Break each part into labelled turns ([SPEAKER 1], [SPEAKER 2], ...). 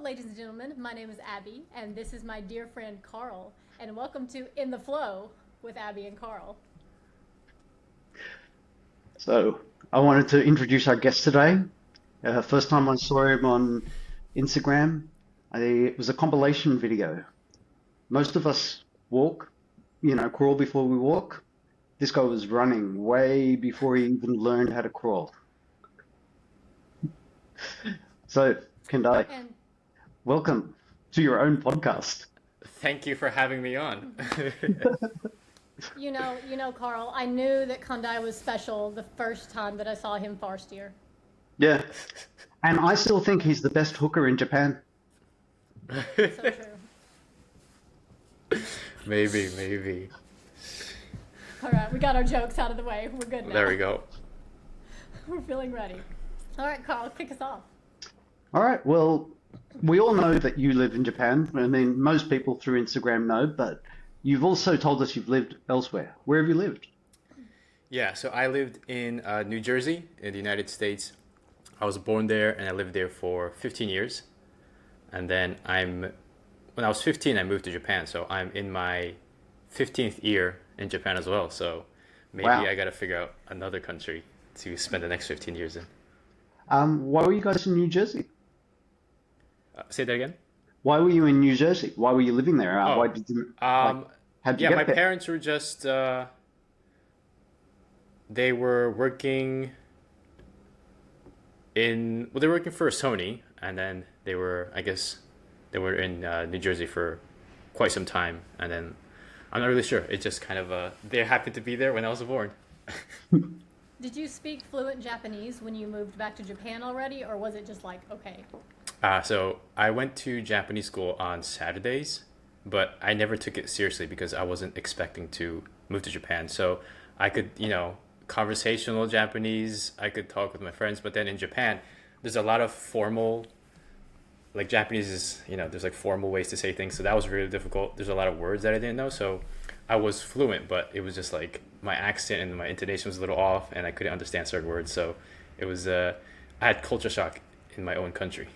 [SPEAKER 1] ladies and gentlemen. My name is Abby, and this is my dear friend Karl. And welcome to In the Flow with Abbey and Karl.
[SPEAKER 2] So, I wanted to introduce our guest today. First time I saw him on Instagram, it was a compilation video. Most of us walk, crawl before we walk. This guy was running way before he even learned how to crawl. So, Kandai,
[SPEAKER 1] And
[SPEAKER 2] welcome to your own podcast.
[SPEAKER 3] Thank you for having me on.
[SPEAKER 1] Karl, I knew that Kandai was special the first time that I saw him far steer.
[SPEAKER 2] Yeah, and I still think he's the best hooker in Japan.
[SPEAKER 1] So true.
[SPEAKER 3] Maybe.
[SPEAKER 1] All right, we got our jokes out of the way. We're good now.
[SPEAKER 3] There we go.
[SPEAKER 1] We're feeling ready. All right, Karl, kick us off.
[SPEAKER 2] All right, well, we all know that you live in Japan. I mean, most people through Instagram know, but you've also told us you've lived elsewhere. Where have you lived?
[SPEAKER 3] Yeah, so I lived in New Jersey in the United States. I was born there and I lived there for 15 years. And then when I was 15, I moved to Japan. So I'm in my 15th year in Japan as well. So maybe
[SPEAKER 2] Wow.
[SPEAKER 3] I got to figure out another country to spend the next 15 years in.
[SPEAKER 2] Why were you guys in New Jersey?
[SPEAKER 3] Say that again?
[SPEAKER 2] Why were you in New Jersey? Why were you living there? Why did you, like,
[SPEAKER 3] Um,
[SPEAKER 2] how'd you
[SPEAKER 3] yeah, my
[SPEAKER 2] get there?
[SPEAKER 3] parents were just, they were working they were working for Sony, and then they were in New Jersey for quite some time, and then I'm not really sure. It just kind of, they happened to be there when I was born.
[SPEAKER 1] Did you speak fluent Japanese when you moved back to Japan already, or was it just like, okay?
[SPEAKER 3] So I went to Japanese school on Saturdays, but I never took it seriously because I wasn't expecting to move to Japan. So I could, conversational Japanese, I could talk with my friends, but then in Japan, there's a lot of formal, like Japanese is, there's like formal ways to say things. So that was really difficult. There's a lot of words that I didn't know. So I was fluent, but it was just like my accent and my intonation was a little off and I couldn't understand certain words. So it was, I had culture shock in my own country.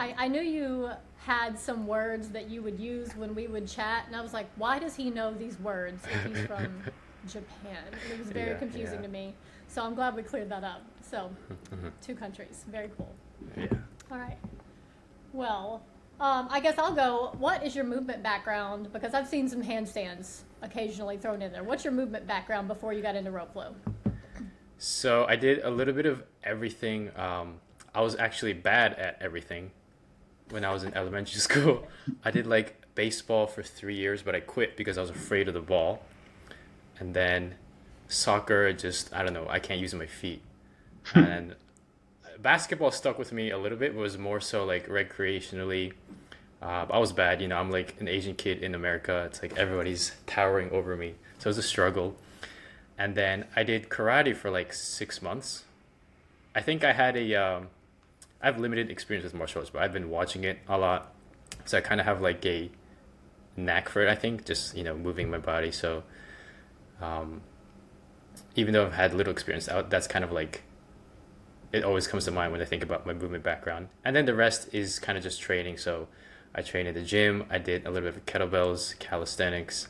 [SPEAKER 1] I knew you had some words that you would use when we would chat, and I was like, why does he know these words if he's from Japan? And it was very confusing
[SPEAKER 3] Yeah.
[SPEAKER 1] to me. So I'm glad we cleared that up. So, two countries. Very cool.
[SPEAKER 3] Yeah.
[SPEAKER 1] All right. Well, I guess I'll go. What is your movement background? Because I've seen some handstands occasionally thrown in there. What's your movement background before you got into rope flow?
[SPEAKER 3] So I did a little bit of everything. I was actually bad at everything when I was in elementary school. I did like baseball for 3 years, but I quit because I was afraid of the ball. And then soccer, I don't know, I can't use my feet. And basketball stuck with me a little bit, but was more so like recreationally. I was bad, I'm like an Asian kid in America. It's like everybody's towering over me. So it was a struggle. And then I did karate for like 6 months. I think I have limited experience with martial arts, but I've been watching it a lot. So I kind of have like a knack for it, I think, just, moving my body. So even though I've had little experience, that's kind of like, it always comes to mind when I think about my movement background. And then the rest is kind of just training. So I train at the gym. I did a little bit of kettlebells, calisthenics.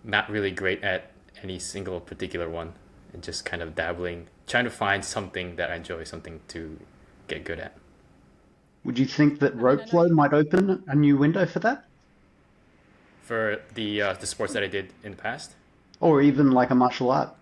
[SPEAKER 3] Not really great at any single particular one, and just kind of dabbling, trying to find something that I enjoy, something to get good at.
[SPEAKER 2] Would you think that
[SPEAKER 1] I mean, I
[SPEAKER 2] rope
[SPEAKER 1] know
[SPEAKER 2] flow
[SPEAKER 1] you.
[SPEAKER 2] might open a new window for that?
[SPEAKER 3] For the sports that I did in the past,
[SPEAKER 2] Or even like a martial art?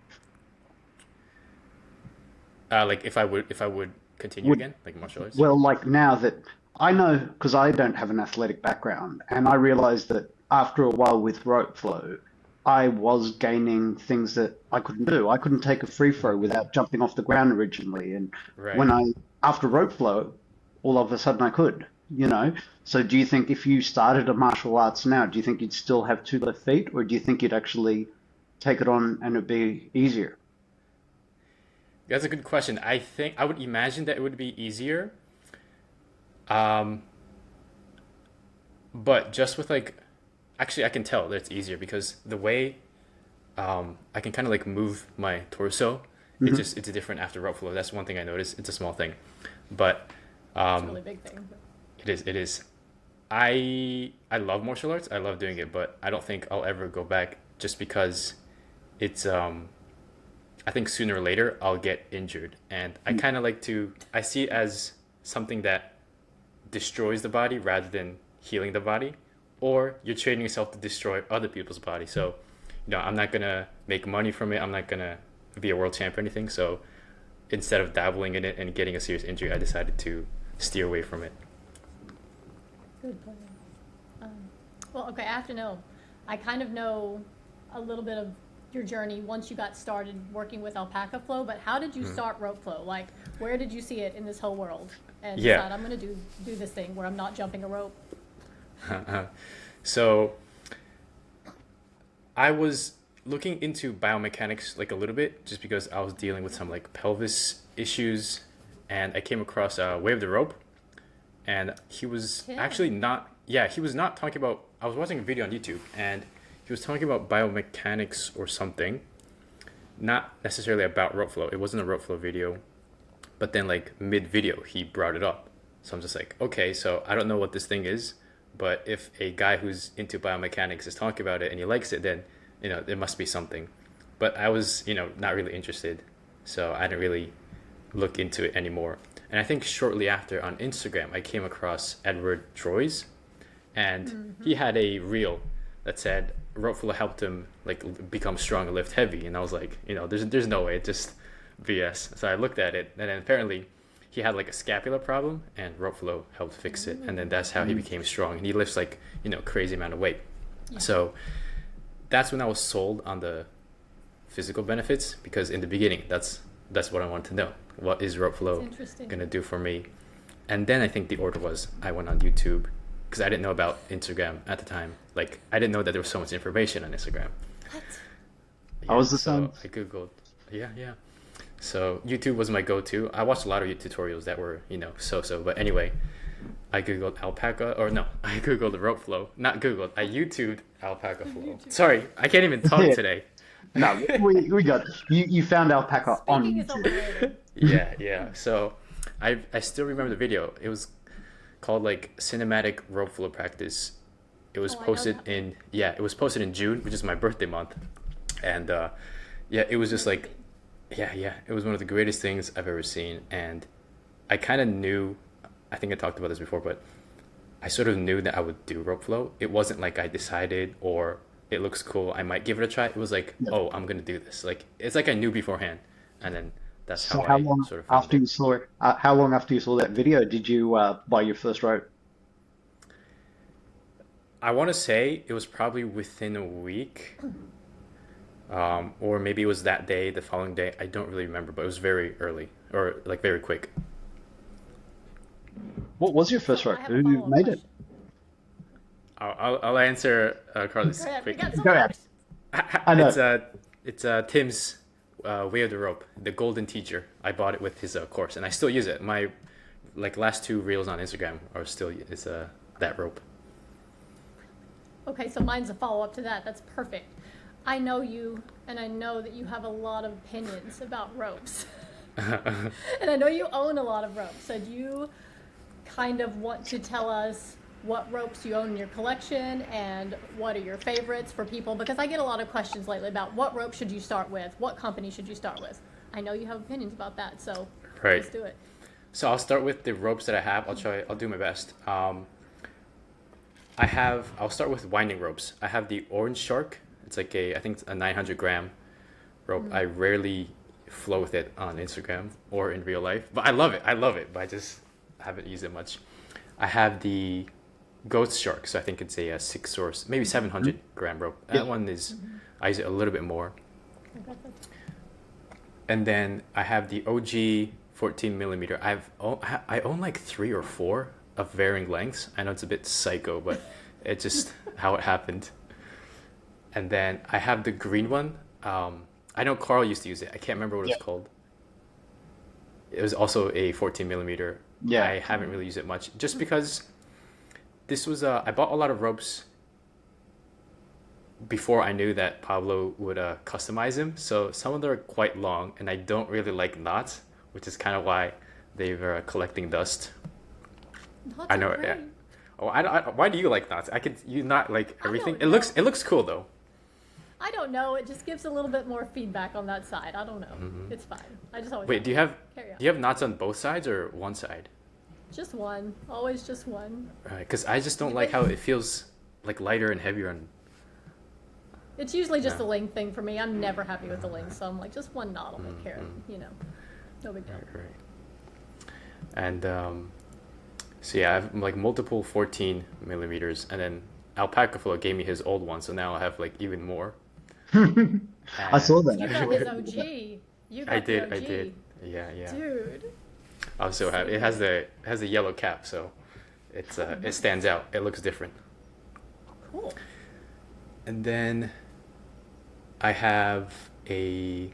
[SPEAKER 3] like if I would continue
[SPEAKER 2] Would
[SPEAKER 3] again, like martial arts.
[SPEAKER 2] Well, like now that I know, because I don't have an athletic background, and I realized that after a while with rope flow, I was gaining things that I couldn't do. I couldn't take a free throw without jumping off the ground originally, and when
[SPEAKER 3] Right.
[SPEAKER 2] after rope flow, all of a sudden I could. So do you think if you started a martial arts now, do you think you'd still have two left feet, or do you think you'd actually take it on and it'd be easier?
[SPEAKER 3] That's a good question. I think I would imagine that it would be easier, um, but just with like, actually, I can tell that it's easier because the way I can kind of like move my torso.
[SPEAKER 2] Hmm.
[SPEAKER 3] It's different after rope flow. That's one thing I noticed. It's a small thing, but
[SPEAKER 1] It's a
[SPEAKER 3] Um,
[SPEAKER 1] really big thing.
[SPEAKER 3] it is. It is. I love martial arts. I love doing it, but I don't think I'll ever go back just because it's I think sooner or later I'll get injured, and I kind of like to. I see it as something that destroys the body rather than healing the body, or you're training yourself to destroy other people's body. So, I'm not gonna make money from it. I'm not gonna be a world champ or anything. So, instead of dabbling in it and getting a serious injury, I decided to steer away from it.
[SPEAKER 1] Good plan. Um, well, okay, I have to know. I kind of know a little bit of your journey once you got started working with alpaca flow, but how did you start rope flow? Like, where did you see it in this whole world and
[SPEAKER 3] Yeah.
[SPEAKER 1] decide I'm going to do this thing where I'm not jumping a rope?
[SPEAKER 3] So I was looking into biomechanics like a little bit just because I was dealing with some like pelvis issues, and I came across Way of the Rope, and he was
[SPEAKER 1] Yeah.
[SPEAKER 3] actually not, yeah, he was not talking about, I was watching a video on YouTube and he was talking about biomechanics or something, not necessarily about rope flow. It wasn't a rope flow video, but then like mid video he brought it up. So I'm just like, okay, so I don't know what this thing is, but if a guy who's into biomechanics is talking about it and he likes it, then it must be something. But I was not really interested, so I didn't really look into it anymore. And I think shortly after on Instagram I came across Edward Troyes, and he had a reel that said rope flow helped him like become strong and lift heavy, and I was like, there's no way, it's just BS. So I looked at it, and then apparently he had like a scapular problem, and rope flow helped fix it, and then that's how he became strong, and he lifts like crazy amount of weight.
[SPEAKER 1] Yeah.
[SPEAKER 3] So that's when I was sold on the physical benefits, because in the beginning that's what I wanted to know. What is rope flow
[SPEAKER 1] Interesting.
[SPEAKER 3] gonna do for me? And then I think the order was I went on YouTube, because I didn't know about Instagram at the time. Like, I didn't know that there was so much information on Instagram.
[SPEAKER 1] What?
[SPEAKER 2] I was the
[SPEAKER 3] so
[SPEAKER 2] same.
[SPEAKER 3] I googled. Yeah. So YouTube was my go-to. I watched a lot of YouTube tutorials that were so. But anyway, I googled alpaca, or no, I googled rope flow. Not googled. I YouTubed alpaca flow. Sorry, I can't even talk
[SPEAKER 2] Yeah.
[SPEAKER 3] today.
[SPEAKER 2] No, we got you found alpaca on
[SPEAKER 1] Speaking is
[SPEAKER 2] YouTube.
[SPEAKER 1] overrated.
[SPEAKER 3] Yeah. So I still remember the video. It was called like cinematic rope flow practice. It was
[SPEAKER 1] Oh, I know
[SPEAKER 3] posted
[SPEAKER 1] that.
[SPEAKER 3] it was posted in June, which is my birthday month. And it was just like, yeah, it was one of the greatest things I've ever seen. And I kind of knew, I think I talked about this before, but I sort of knew that I would do rope flow. It wasn't like I decided, or it looks cool, I might give it a try. It was like, oh, I'm gonna do this. Like, it's like I knew beforehand, and then that's
[SPEAKER 2] So
[SPEAKER 3] how
[SPEAKER 2] how
[SPEAKER 3] I
[SPEAKER 2] long
[SPEAKER 3] sort of found
[SPEAKER 2] after
[SPEAKER 3] it.
[SPEAKER 2] you saw it? How long after you saw that video did you buy your first rope?
[SPEAKER 3] I want to say it was probably within a week, or maybe it was that day, the following day. I don't really remember, but it was very early, or like very quick.
[SPEAKER 2] What was your first
[SPEAKER 1] So I
[SPEAKER 2] rope?
[SPEAKER 1] have a
[SPEAKER 2] Who
[SPEAKER 1] follow-up
[SPEAKER 2] made it?
[SPEAKER 1] question.
[SPEAKER 3] I'll answer Carly's
[SPEAKER 1] Go ahead. We
[SPEAKER 3] quick.
[SPEAKER 1] got so
[SPEAKER 2] Go ahead.
[SPEAKER 1] much.
[SPEAKER 2] I know.
[SPEAKER 3] It's Tim's Way of the Rope, the Golden Teacher. I bought it with his course, and I still use it. My like last two reels on Instagram are still it's that rope.
[SPEAKER 1] Okay, so mine's a follow-up to that. That's perfect. I know you, and I know that you have a lot of opinions about ropes. And I know you own a lot of ropes. So do you kind of want to tell us what ropes you own in your collection and what are your favorites for people? Because I get a lot of questions lately about what rope should you start with? What company should you start with? I know you have opinions about that, so
[SPEAKER 3] Right.
[SPEAKER 1] let's do it.
[SPEAKER 3] So I'll start with the ropes that I have. I'll do my best. I'll start with winding ropes. I have the Orange Shark. It's like I think it's a 900 gram rope. I rarely flow with it on Instagram or in real life, but I love it, but I just haven't used it much. I have the Ghost Shark. So I think it's a 6 source, maybe 700 gram rope. That
[SPEAKER 2] Yeah.
[SPEAKER 3] one is, I use it a little bit more.
[SPEAKER 1] I got that.
[SPEAKER 3] And then I have the OG 14 millimeter. I own like 3 or 4 of varying lengths. I know it's a bit psycho, but it's just how it happened. And then I have the green one. I know Carl used to use it. I can't remember what it was
[SPEAKER 2] Yeah.
[SPEAKER 3] called. It was also a 14 millimeter.
[SPEAKER 2] Yeah.
[SPEAKER 3] I haven't really used it much, just because this was I bought a lot of ropes before I knew that Pablo would customize them. So some of them are quite long, and I don't really like knots, which is kind of why they were collecting dust.
[SPEAKER 1] Knots
[SPEAKER 3] I
[SPEAKER 1] are
[SPEAKER 3] know,
[SPEAKER 1] great.
[SPEAKER 3] yeah. Oh, why do you like knots? You not like
[SPEAKER 1] I
[SPEAKER 3] everything.
[SPEAKER 1] don't
[SPEAKER 3] It
[SPEAKER 1] know.
[SPEAKER 3] looks cool though.
[SPEAKER 1] I don't know. It just gives a little bit more feedback on that side. I don't know. It's fine. I just always
[SPEAKER 3] Wait,
[SPEAKER 1] have
[SPEAKER 3] do you
[SPEAKER 1] it.
[SPEAKER 3] have
[SPEAKER 1] Carry on.
[SPEAKER 3] do you have knots on both sides or one side?
[SPEAKER 1] Just one. Always just one.
[SPEAKER 3] Right, because I just don't like how it feels like lighter and heavier on.
[SPEAKER 1] It's usually just
[SPEAKER 3] Yeah.
[SPEAKER 1] a length thing for me. I'm never happy with the length, so I'm like, just one knot will take care of it. No big deal.
[SPEAKER 3] Right. And so yeah, I have like multiple 14 millimeters, and then Alpaca Flow gave me his old one, so now I have like even more.
[SPEAKER 2] I saw
[SPEAKER 3] And
[SPEAKER 2] that
[SPEAKER 1] You got
[SPEAKER 2] actually.
[SPEAKER 1] his OG. You got
[SPEAKER 3] I
[SPEAKER 1] the
[SPEAKER 3] did,
[SPEAKER 1] OG.
[SPEAKER 3] I did. Yeah.
[SPEAKER 1] Dude.
[SPEAKER 3] I was so happy. It has the yellow cap, so it stands out. It looks different.
[SPEAKER 1] Cool.
[SPEAKER 3] And then I have a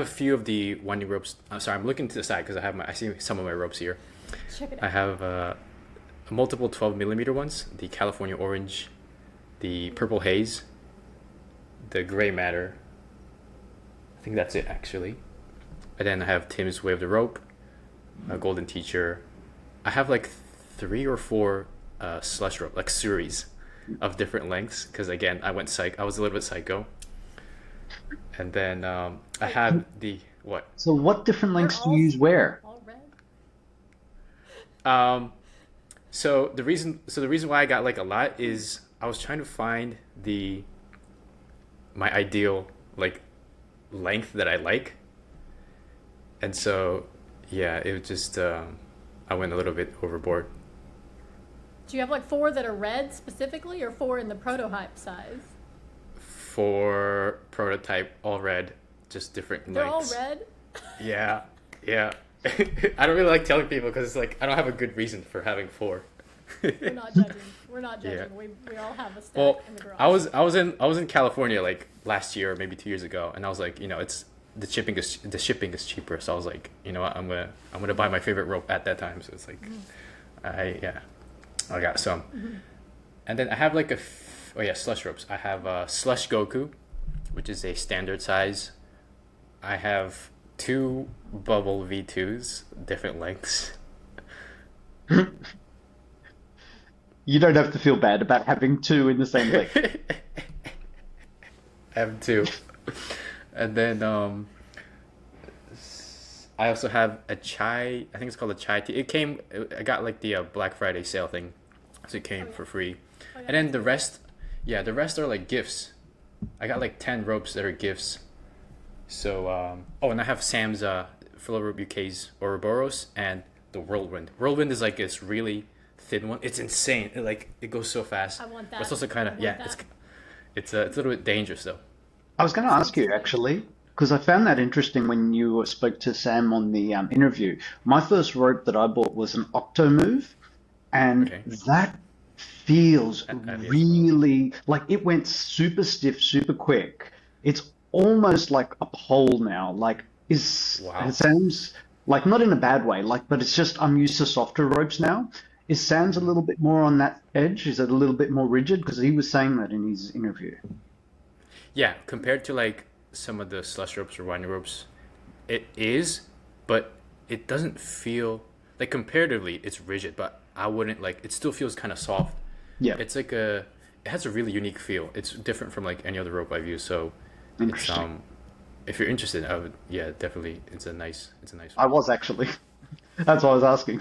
[SPEAKER 3] few of the winding ropes. I'm sorry, I'm looking to the side because I see some of my ropes here.
[SPEAKER 1] Check it
[SPEAKER 3] I
[SPEAKER 1] out.
[SPEAKER 3] have multiple 12 millimeter ones, the California Orange, the Purple Haze, the Gray Matter. I think that's it actually. And then I have Tim's Way of the Rope, a Golden Teacher. I have like 3 or 4 slush rope, like series of different lengths. Because again, I was a little bit psycho. And then I have the what?
[SPEAKER 2] So what different lengths do
[SPEAKER 1] all-
[SPEAKER 2] you use where?
[SPEAKER 1] All red.
[SPEAKER 3] So the reason why I got like a lot is I was trying to find my ideal like length that I like, and so yeah, it was just I went a little bit overboard.
[SPEAKER 1] Do you have like 4 that are red specifically, or 4 in the prototype size?
[SPEAKER 3] For prototype, all red, just different
[SPEAKER 1] They're all
[SPEAKER 3] lengths.
[SPEAKER 1] red.
[SPEAKER 3] Yeah. I don't really like telling people because it's like I don't have a good reason for having 4.
[SPEAKER 1] We're not judging. We're not judging.
[SPEAKER 3] Yeah.
[SPEAKER 1] We all have a stack
[SPEAKER 3] Well,
[SPEAKER 1] in the garage.
[SPEAKER 3] I was in California like last year or maybe 2 years ago, and I was like, it's the shipping is cheaper, so I was like, you know what, I'm gonna buy my favorite rope at that time. So it's like, I got some, and then I have like slush ropes. I have Slush Goku, which is a standard size. I have 2 Bubble V2s, different lengths.
[SPEAKER 2] You don't have to feel bad about having 2 in the same length.
[SPEAKER 3] I have 2. And then I also have a chai. I think it's called a chai tea. I got like the Black Friday sale thing, so it came for free.
[SPEAKER 1] Oh, yeah,
[SPEAKER 3] And then
[SPEAKER 1] that's
[SPEAKER 3] the
[SPEAKER 1] good.
[SPEAKER 3] rest, the rest are like gifts. I got like 10 ropes that are gifts. So and I have Sam's Flow Rope UK's Ouroboros and the Whirlwind. Whirlwind is like this really thin one. It's insane. It goes so fast.
[SPEAKER 1] I want
[SPEAKER 3] But it's
[SPEAKER 1] that.
[SPEAKER 3] also kind
[SPEAKER 1] I
[SPEAKER 3] of
[SPEAKER 1] want
[SPEAKER 3] it's
[SPEAKER 1] that.
[SPEAKER 3] it's a little bit dangerous though.
[SPEAKER 2] I was going to ask you actually, because I found that interesting when you spoke to Sam on the interview. My first rope that I bought was an Octo Move, and
[SPEAKER 3] Okay.
[SPEAKER 2] that feels
[SPEAKER 3] Yes.
[SPEAKER 2] really like it went super stiff, super quick. It's almost like a pole now.
[SPEAKER 3] Wow.
[SPEAKER 2] It sounds like not in a bad way, but it's just I'm used to softer ropes now. Is Sam's a little bit more on that edge? Is it a little bit more rigid? Because he was saying that in his interview.
[SPEAKER 3] Yeah, compared to like some of the slush ropes or winding ropes, it is, but it doesn't feel like comparatively it's rigid, but I wouldn't like it still feels kind of soft.
[SPEAKER 2] Yeah,
[SPEAKER 3] It's like it has a really unique feel. It's different from like any other rope I've used, so it's
[SPEAKER 2] interesting.
[SPEAKER 3] if you're interested, I would definitely it's a nice
[SPEAKER 2] I
[SPEAKER 3] one.
[SPEAKER 2] was actually. That's what I was asking.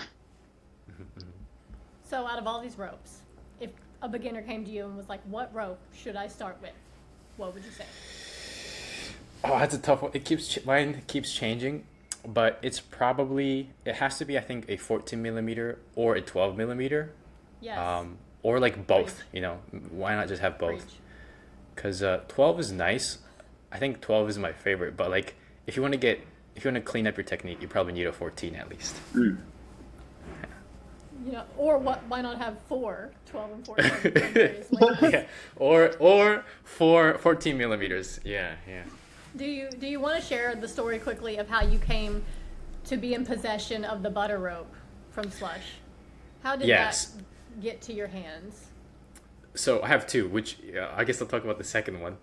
[SPEAKER 1] So out of all these ropes, if a beginner came to you and was like, "What rope should I start with?" What would you say?
[SPEAKER 3] Oh, that's a tough one. Mine keeps changing, but it has to be I think a 14 millimeter or a 12 millimeter.
[SPEAKER 1] Yes.
[SPEAKER 3] Or like both,
[SPEAKER 1] Preach.
[SPEAKER 3] why not just have both?
[SPEAKER 1] Preach.
[SPEAKER 3] Because 12 is nice. I think 12 is my favorite, but like if you want to clean up your technique, you probably need a 14 at least.
[SPEAKER 1] Or what? Why not have 4, 12 and 14 in various lengths?
[SPEAKER 3] Yeah, or 14 millimeters. Yeah.
[SPEAKER 1] Do you want to share the story quickly of how you came to be in possession of the butter rope from Slush? How did
[SPEAKER 3] Yes.
[SPEAKER 1] that get to your hands?
[SPEAKER 3] So I have 2, which I guess I'll talk about the second one.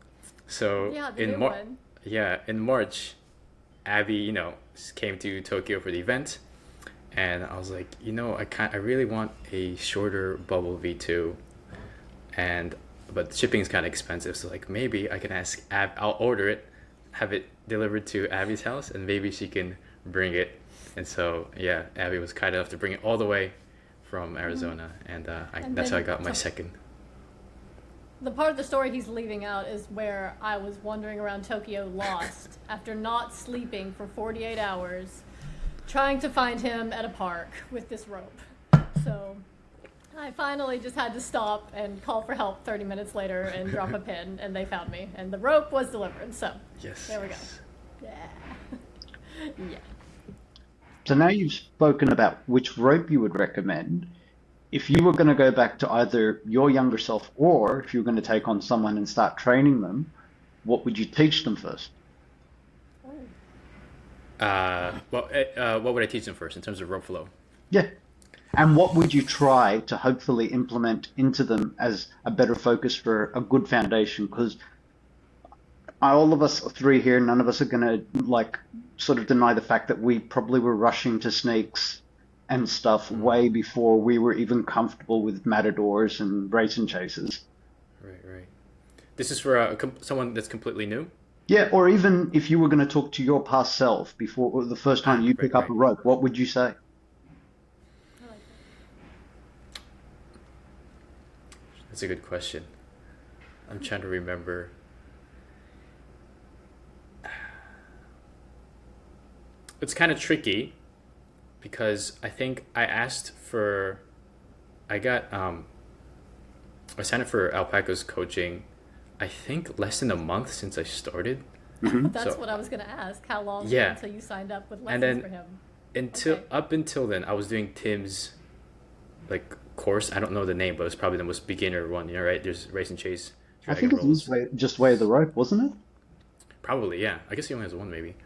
[SPEAKER 3] So
[SPEAKER 1] Yeah, the
[SPEAKER 3] in
[SPEAKER 1] new one.
[SPEAKER 3] in March, Abby, came to Tokyo for the event, and I was like, I really want a shorter bubble V2, and but shipping is kind of expensive, so like maybe I can ask I'll order it, have it delivered to Abby's house, and maybe she can bring it. And so yeah, Abby was kind enough to bring it all the way from Arizona, and
[SPEAKER 1] And
[SPEAKER 3] that's how I
[SPEAKER 1] then
[SPEAKER 3] got my second.
[SPEAKER 1] the part of the story he's leaving out is where I was wandering around Tokyo lost after not sleeping for 48 hours, trying to find him at a park with this rope. So I finally just had to stop and call for help 30 minutes later and drop a pin, and they found me, and the rope was delivered. So
[SPEAKER 3] Yes.
[SPEAKER 1] there we go. Yeah. Yeah.
[SPEAKER 2] So now you've spoken about which rope you would recommend. If you were going to go back to either your younger self or if you were going to take on someone and start training them, what would you teach them first?
[SPEAKER 3] What would I teach them first in terms of rope flow?
[SPEAKER 2] Yeah. And what would you try to hopefully implement into them as a better focus for a good foundation? Because all of us three here, none of us are going to like sort of deny the fact that we probably were rushing to sneaks and stuff way before we were even comfortable with matadors and racing chases.
[SPEAKER 3] Right. This is for someone that's completely new.
[SPEAKER 2] Yeah, or even if you were going to talk to your past self before the first time you pick up a rope, what would you say?
[SPEAKER 1] I like that.
[SPEAKER 3] That's a good question. I'm trying to remember. It's kind of tricky because I think I signed up for Alpaca's coaching, I think less than a month since I started.
[SPEAKER 1] That's
[SPEAKER 3] So,
[SPEAKER 1] what I was going to ask. How long
[SPEAKER 3] yeah.
[SPEAKER 1] until you signed up with
[SPEAKER 3] And
[SPEAKER 1] lessons
[SPEAKER 3] then
[SPEAKER 1] for him? Okay.
[SPEAKER 3] up until then, I was doing Tim's like course. I don't know the name, but it's probably the most beginner one. Right? There's race and chase,
[SPEAKER 2] I
[SPEAKER 3] dragon
[SPEAKER 2] think it was
[SPEAKER 3] rolls.
[SPEAKER 2] just way of the rope, wasn't it?
[SPEAKER 3] Probably, yeah. I guess he only has one, maybe.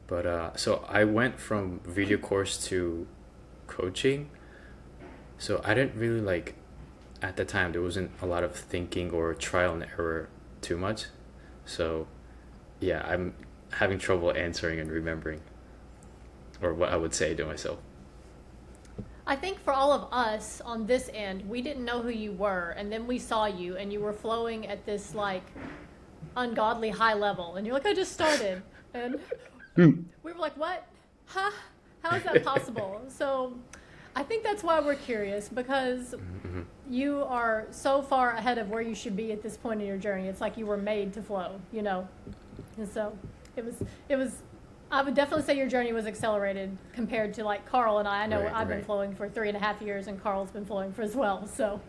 [SPEAKER 3] But so I went from video course to coaching. So I didn't really like at the time. There wasn't a lot of thinking or trial and error too much. So yeah, I'm having trouble answering and remembering, or what I would say to myself.
[SPEAKER 1] I think for all of us on this end, we didn't know who you were, and then we saw you, and you were flowing at this like ungodly high level, and you're like, I just started, and we were like, what? Huh? How is that possible? So I think that's why we're curious, because you are so far ahead of where you should be at this point in your journey. It's like you were made to flow, you know? And so it was, I would definitely say your journey was accelerated compared to like Carl and I. I know
[SPEAKER 3] Right,
[SPEAKER 1] I've been
[SPEAKER 3] right.
[SPEAKER 1] flowing for 3.5 years, and Carl's been flowing for as well. So,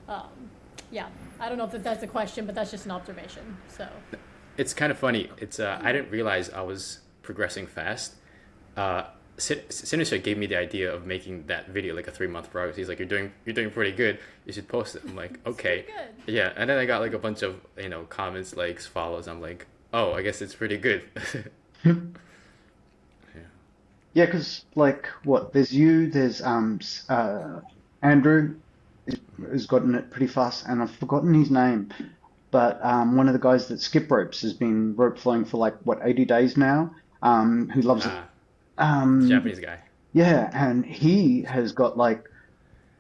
[SPEAKER 1] um, yeah, I don't know if that's a question, but that's just an observation. So,
[SPEAKER 3] It's kind of funny. It's I didn't realize I was progressing fast. Sinister gave me the idea of making that video like a 3-month progress. He's like, you're doing pretty good. You should post it. I'm like, okay,
[SPEAKER 1] pretty good.
[SPEAKER 3] yeah. And then I got like a bunch of comments, likes, follows. I'm like, oh, I guess it's pretty good. Yeah.
[SPEAKER 2] Yeah, because like what? There's you. There's Andrew, who's gotten it pretty fast, and I've forgotten his name. But one of the guys that skip ropes has been rope flowing for like what 80 days now. Who loves it. Um,
[SPEAKER 3] Japanese guy.
[SPEAKER 2] yeah, and he has got like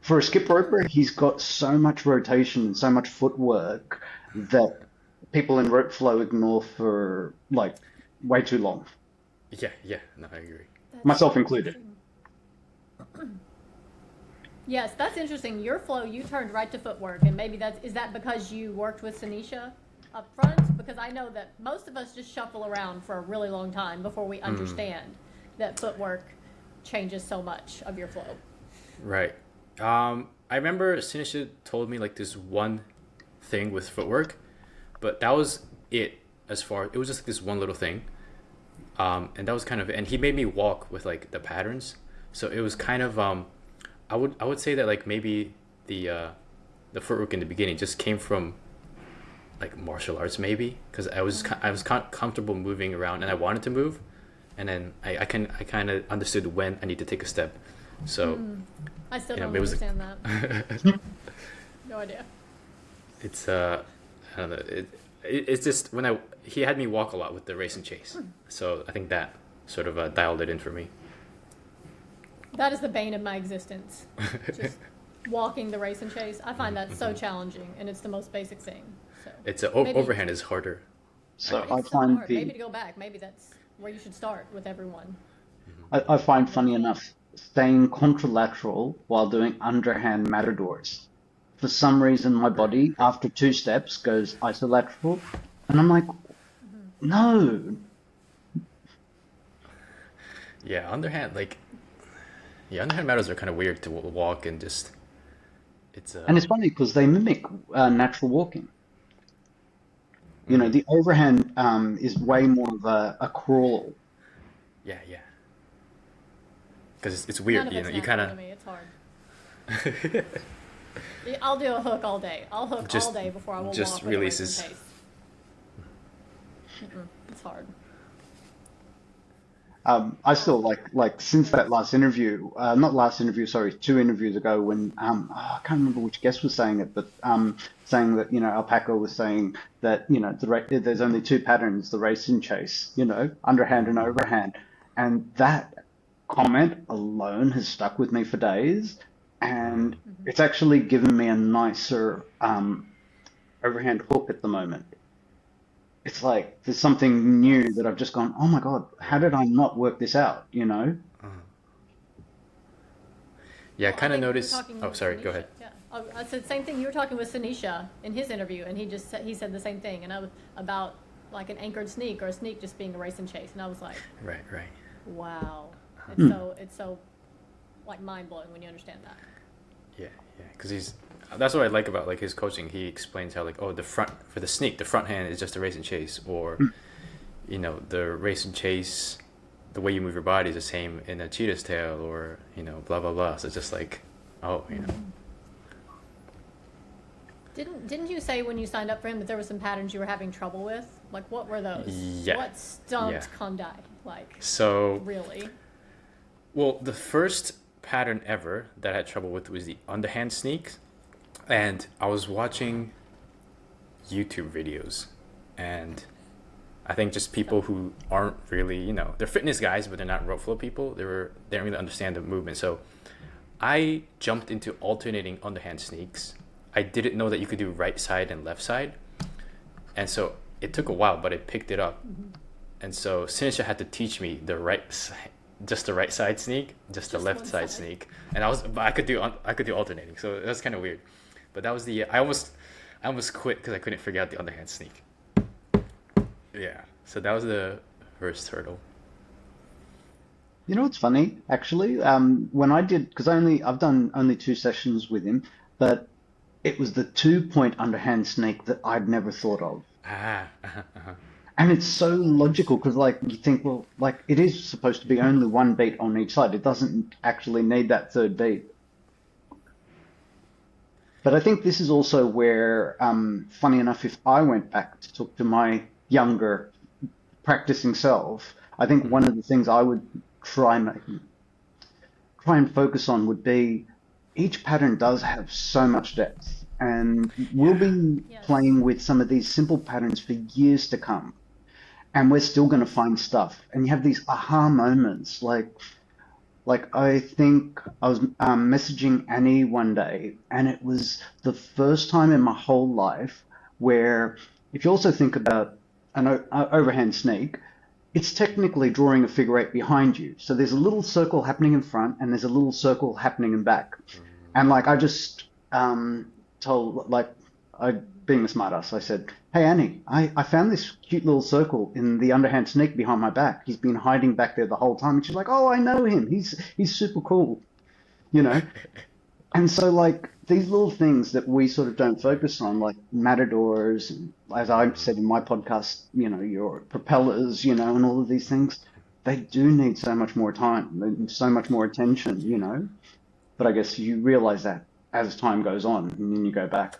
[SPEAKER 2] for a skip roper, he's got so much rotation and so much footwork that people in rope flow ignore for like way too long,
[SPEAKER 3] Yeah. No, I agree.
[SPEAKER 1] That's
[SPEAKER 2] myself
[SPEAKER 1] so
[SPEAKER 2] included.
[SPEAKER 1] interesting. Yes, that's interesting. Your flow, you turned right to footwork, and maybe is that because you worked with Sanisha up front? Because I know that most of us just shuffle around for a really long time before we understand that footwork changes so much of your flow.
[SPEAKER 3] Right. I remember Sinisha told me like this one thing with footwork, but that was it. It was just like this one little thing. And that was kind of, and he made me walk with like the patterns. So it was kind of, I would say that like maybe the footwork in the beginning just came from like martial arts maybe, because I was comfortable moving around and I wanted to move, and then I kind of understood when I need to take a step. So
[SPEAKER 1] I still
[SPEAKER 3] you know,
[SPEAKER 1] don't
[SPEAKER 3] it was
[SPEAKER 1] understand that. No idea.
[SPEAKER 3] it's I don't know, it's just when he had me walk a lot with the race and chase, so I think that sort of dialed it in for me.
[SPEAKER 1] That is the bane of my existence. Just walking the race and chase. I find that so challenging, and it's the most basic thing. So
[SPEAKER 3] It's a
[SPEAKER 1] maybe-
[SPEAKER 3] overhand is harder.
[SPEAKER 2] So
[SPEAKER 1] it's
[SPEAKER 2] I
[SPEAKER 1] so
[SPEAKER 2] find
[SPEAKER 1] hard. Maybe to go back. Maybe that's where you should start with everyone.
[SPEAKER 2] I find funny enough staying contralateral while doing underhand matadors. For some reason, my body after 2 steps goes isolateral, and I'm like, no.
[SPEAKER 3] Yeah, underhand underhand matters are kind of weird to walk and just it's
[SPEAKER 2] And it's funny because they mimic natural walking. You know, the overhand is way more of a crawl.
[SPEAKER 3] yeah, because it's
[SPEAKER 1] None
[SPEAKER 3] weird,
[SPEAKER 1] of
[SPEAKER 3] you
[SPEAKER 1] it's
[SPEAKER 3] know, you
[SPEAKER 1] natural
[SPEAKER 3] kind
[SPEAKER 1] to
[SPEAKER 3] of
[SPEAKER 1] me. It's hard. I'll do a hook all day. I'll hook
[SPEAKER 3] Just-
[SPEAKER 1] all day before I will
[SPEAKER 3] just
[SPEAKER 1] walk with a race
[SPEAKER 3] releases.
[SPEAKER 1] and chase. It's hard.
[SPEAKER 2] I still like since that last interview, not last interview, sorry, 2 interviews ago when I can't remember which guest was saying it, but saying that Alpaca was saying that there's only 2 patterns, the race and chase, underhand and overhand, and that comment alone has stuck with me for days, and it's actually given me a nicer overhand hook at the moment. It's like there's something new that I've just gone, oh my God, how did I not work this out,
[SPEAKER 3] yeah,
[SPEAKER 1] Well,
[SPEAKER 3] kind
[SPEAKER 1] I
[SPEAKER 3] of
[SPEAKER 1] think you were
[SPEAKER 3] notice.
[SPEAKER 1] talking
[SPEAKER 3] Oh,
[SPEAKER 1] with
[SPEAKER 3] sorry, go
[SPEAKER 1] Sanisha.
[SPEAKER 3] ahead.
[SPEAKER 1] Yeah, I said same thing. You were talking with Sanisha in his interview, and he said the same thing, and I was about like an anchored sneak or a sneak just being a race and chase, and I was like,
[SPEAKER 3] Right.
[SPEAKER 1] wow, it's so like mind blowing when you understand that.
[SPEAKER 3] Yeah, because that's what I like about like his coaching. He explains how like the front for the sneak, the front hand is just a race and chase, or the race and chase, the way you move your body is the same in a cheetah's tail, or blah blah blah. So it's just like,
[SPEAKER 1] Didn't you say when you signed up for him that there were some patterns you were having trouble with? Like what were those?
[SPEAKER 3] Yeah.
[SPEAKER 1] What stumped
[SPEAKER 3] Yeah.
[SPEAKER 1] Kandai? Like
[SPEAKER 3] So
[SPEAKER 1] really?
[SPEAKER 3] well, the first pattern ever that I had trouble with was the underhand sneak, and I was watching YouTube videos, and I think just people who aren't really, they're fitness guys, but they're not rope flow people. They don't really understand the movement. So I jumped into alternating underhand sneaks. I didn't know that you could do right side and left side, and so it took a while, but I picked it up. And so Sinisha had to teach me just the right side sneak, just the
[SPEAKER 1] Just
[SPEAKER 3] left
[SPEAKER 1] one
[SPEAKER 3] side
[SPEAKER 1] side.
[SPEAKER 3] sneak, and I could do alternating. So it was kind of weird, but that was I almost quit because I couldn't figure out the underhand sneak. Yeah, so that was the first hurdle.
[SPEAKER 2] You know what's funny, actually? When I did, because I've done only 2 sessions with him, but it was the 2-point underhand sneak that I'd never thought of. And it's so logical because, like, you think, well, like, it is supposed to be only 1 beat on each side. It doesn't actually need that 3rd beat. But I think this is also where, funny enough, if I went back to talk to my younger practicing self, I think one of the things I would try and focus on would be each pattern does have so much depth, and we'll be
[SPEAKER 1] Yes.
[SPEAKER 2] playing with some of these simple patterns for years to come, and we're still going to find stuff. And you have these aha moments, like I think I was messaging Annie one day, and it was the first time in my whole life where, if you also think about an overhand sneak, it's technically drawing a figure 8 behind you. So there's a little circle happening in front, and there's a little circle happening in back. And like I just told, like, being a smartass, I said, "Hey Annie, I found this cute little circle in the underhand sneak behind my back. He's been hiding back there the whole time." And she's like, "Oh, I know him. He's super cool, you know." And so, like, these little things that we sort of don't focus on, like matadors, and, as I said in my podcast, your propellers, and all of these things, they do need so much more time, they need so much more attention. But I guess you realize that as time goes on, and then you go back.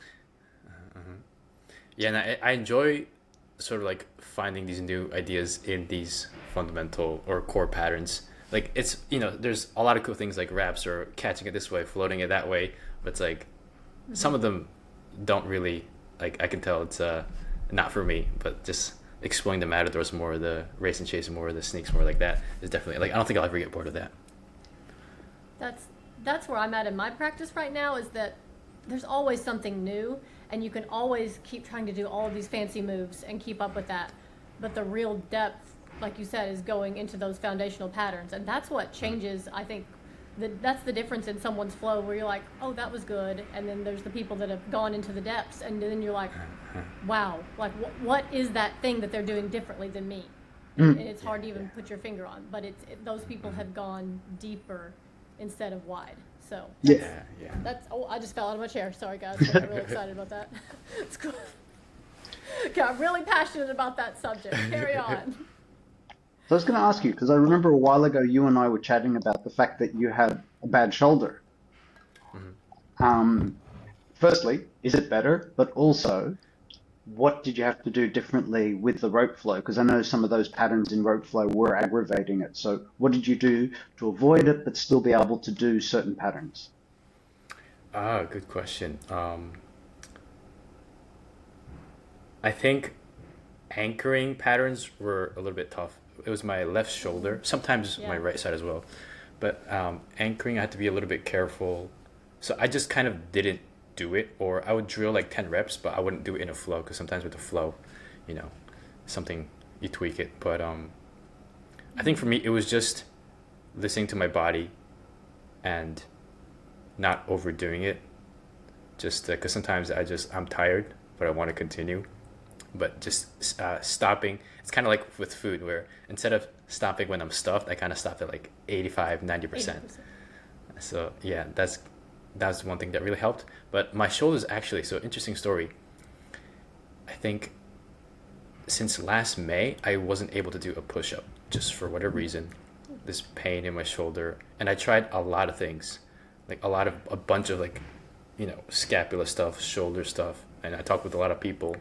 [SPEAKER 3] Yeah, and I enjoy sort of like finding these new ideas in these fundamental or core patterns. Like it's, there's a lot of cool things like wraps or catching it this way, floating it that way. But it's like some of them don't really, like I can tell it's not for me, but just exploring the matadors more, the race and chase more, the sneaks more like that is definitely like, I don't think I'll ever get bored of that.
[SPEAKER 1] That's that's where I'm at in my practice right now, is that there's always something new, and you can always keep trying to do all of these fancy moves and keep up with that. But the real depth, like you said, is going into those foundational patterns, and that's what changes. I think that's the difference in someone's flow, where you're like, oh, that was good, and then there's the people that have gone into the depths, and then you're like, wow, like what is that thing that they're doing differently than me? And it's hard to even put your finger on, but those people have gone deeper instead of wide. So
[SPEAKER 2] Yeah.
[SPEAKER 1] that's I just fell out of my chair. Sorry guys, I got really excited about that. It's cool. Got really passionate about that subject. Carry on.
[SPEAKER 2] So I was going to ask you, because I remember a while ago you and I were chatting about the fact that you had a bad shoulder. Firstly, is it better? But also, what did you have to do differently with the rope flow? Because I know some of those patterns in rope flow were aggravating it. So what did you do to avoid it, but still be able to do certain patterns?
[SPEAKER 3] Good question. I think anchoring patterns were a little bit tough. It was my left shoulder, sometimes my right side as well. But anchoring, I had to be a little bit careful. So I just kind of didn't do it, or I would drill like 10 reps, but I wouldn't do it in a flow, because sometimes with the flow, something, you tweak it. But I think for me, it was just listening to my body and not overdoing it. Just because sometimes I'm tired, but I want to continue. But just stopping. It's kind of like with food, where instead of stopping when I'm stuffed, I kind of stop at like 85, 90%. So yeah, that's one thing that really helped. But my shoulders actually, so interesting story. I think since last May, I wasn't able to do a push-up, just for whatever reason. This pain in my shoulder. And I tried a lot of things, like a bunch of like, scapula stuff, shoulder stuff. And I talked with a lot of people.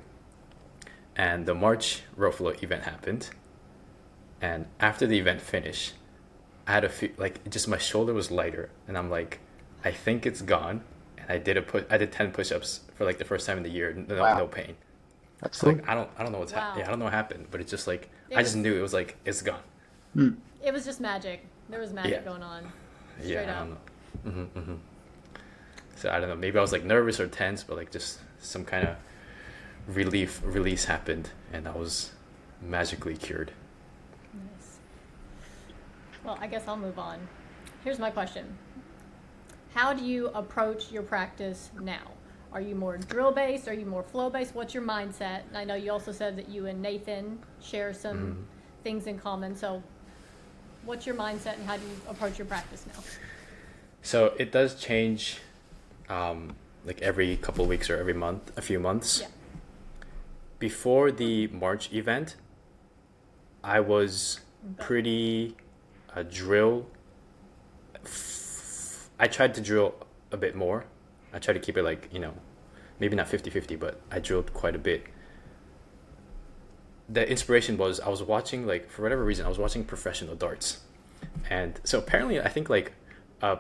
[SPEAKER 3] And the March row flow event happened. And after the event finished, I had a feel like just my shoulder was lighter. And I'm like, I think it's gone. And I did 10 push-ups for like the first time in the year. No pain.
[SPEAKER 2] That's
[SPEAKER 3] So
[SPEAKER 2] cool.
[SPEAKER 3] like, I don't know what's happening. I don't know what happened, but it's just like, I just
[SPEAKER 1] was-
[SPEAKER 3] knew it was like, it's gone.
[SPEAKER 1] It was just magic. There was magic going on. Straight
[SPEAKER 3] Yeah, I
[SPEAKER 1] up.
[SPEAKER 3] don't know. So I don't know. Maybe I was like nervous or tense, but like just some kind of release happened, and I was magically cured.
[SPEAKER 1] Nice. Well, I guess I'll move on. Here's my question. How do you approach your practice now? Are you more drill based? Are you more flow based? What's your mindset? And I know you also said that you and Nathan share some things in common. So what's your mindset, and how do you approach your practice now?
[SPEAKER 3] So it does change, like every couple of weeks or every month, a few months.
[SPEAKER 1] Yeah.
[SPEAKER 3] Before the March event, I was pretty drill. I tried to drill a bit more. I tried to keep it like, maybe not 50-50, but I drilled quite a bit. The inspiration was I was watching, like, for whatever reason, I was watching professional darts. And so apparently I think like